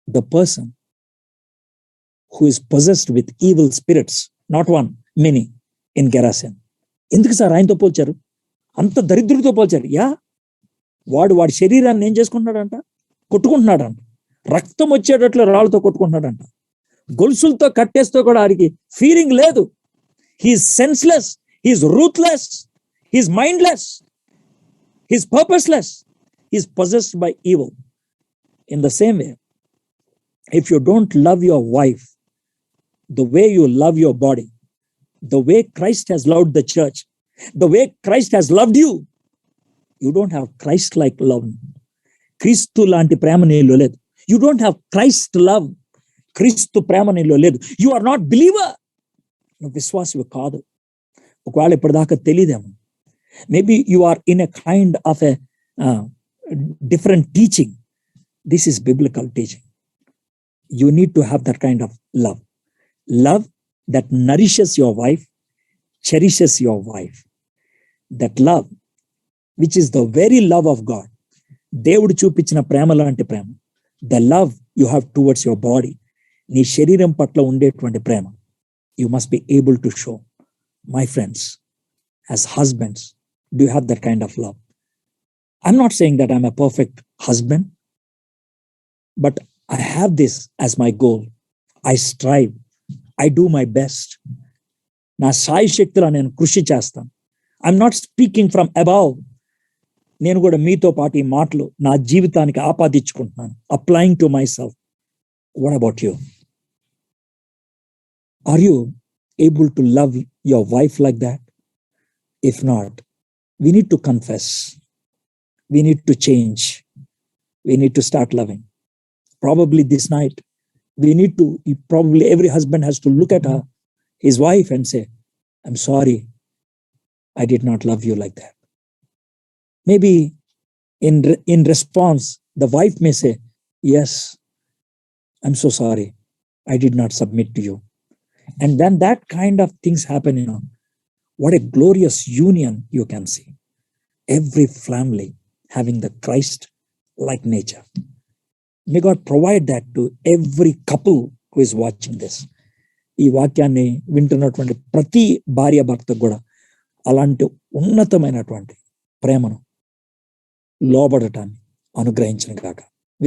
the person who is possessed with evil spirits, not one, many, in Gerasene. ఎందుకు sir ఆయనతో పోల్చారు? అంత దరిద్రుడితో పోల్చారు. వాడి శరీరాన్ని ఏం చేసుకుంటున్నాడంట? కొట్టుకుంటున్నాడంట. రక్తం వచ్చేటట్లు రాళ్ళతో కొట్టుకుంటున్నాడంట. గొలుసులతో కట్టేస్తూ కూడా ఆడికి ఫీలింగ్ లేదు. He's senseless, he's ruthless, he's mindless, he's purposeless, he's possessed by evil. In the same way, if you don't love your wife the way you love your body, the way Christ has loved the church, the way Christ has loved you, you don't have Christ like love. క్రీస్తు లాంటి ప్రేమ నీలో లేదు. You don't have Christ love. క్రీస్తు ప్రేమ నీలో లేదు. You are not believer. నువ్వు విశ్వాసివి కాదు. ఒకవేళ ఇప్పటిదాకా తెలియదేమో. Maybe you are in a kind of a different teaching. This is biblical teaching. You need to have that kind of love. Love that nourishes your wife, cherishes your wife. That love, which is the very love of God. దేవుడు చూపించిన ప్రేమ లాంటి ప్రేమ. The love you have towards your body. నీ శరీరం పట్ల ఉండేటువంటి ప్రేమ. You must be able to show. My friends, as husbands, do you have that kind of love? I'm not saying that I'm a perfect husband, but I have this as my goal. I strive. I do my best. నా సాయి శక్తిలో నేను కృషి చేస్తాను. I'm not speaking from above. నేను కూడా మీతో పాటు ఈ మాటలు నా జీవితానికి ఆపాదించుకుంటున్నాను. Applying to myself. What about you? Are you able to love your wife like that? If not, we need to confess. We need to change. We need to start loving. Probably this night, probably every husband has to look at his wife and say, I'm sorry, I did not love you like that. Maybe in response, the wife may say, yes, I'm so sorry, I did not submit to you. And when that kind of things happen, what a glorious union you can see. Every family having the Christ like nature. May God provide that to every couple who is watching this. ఈ వాక్యాన్ని వింటున్నటువంటి ప్రతి భార్య భర్త కూడా అలాంటి ఉన్నతమైనటువంటి ప్రేమను లోబడటాన్ని అనుగ్రహించిన గాక.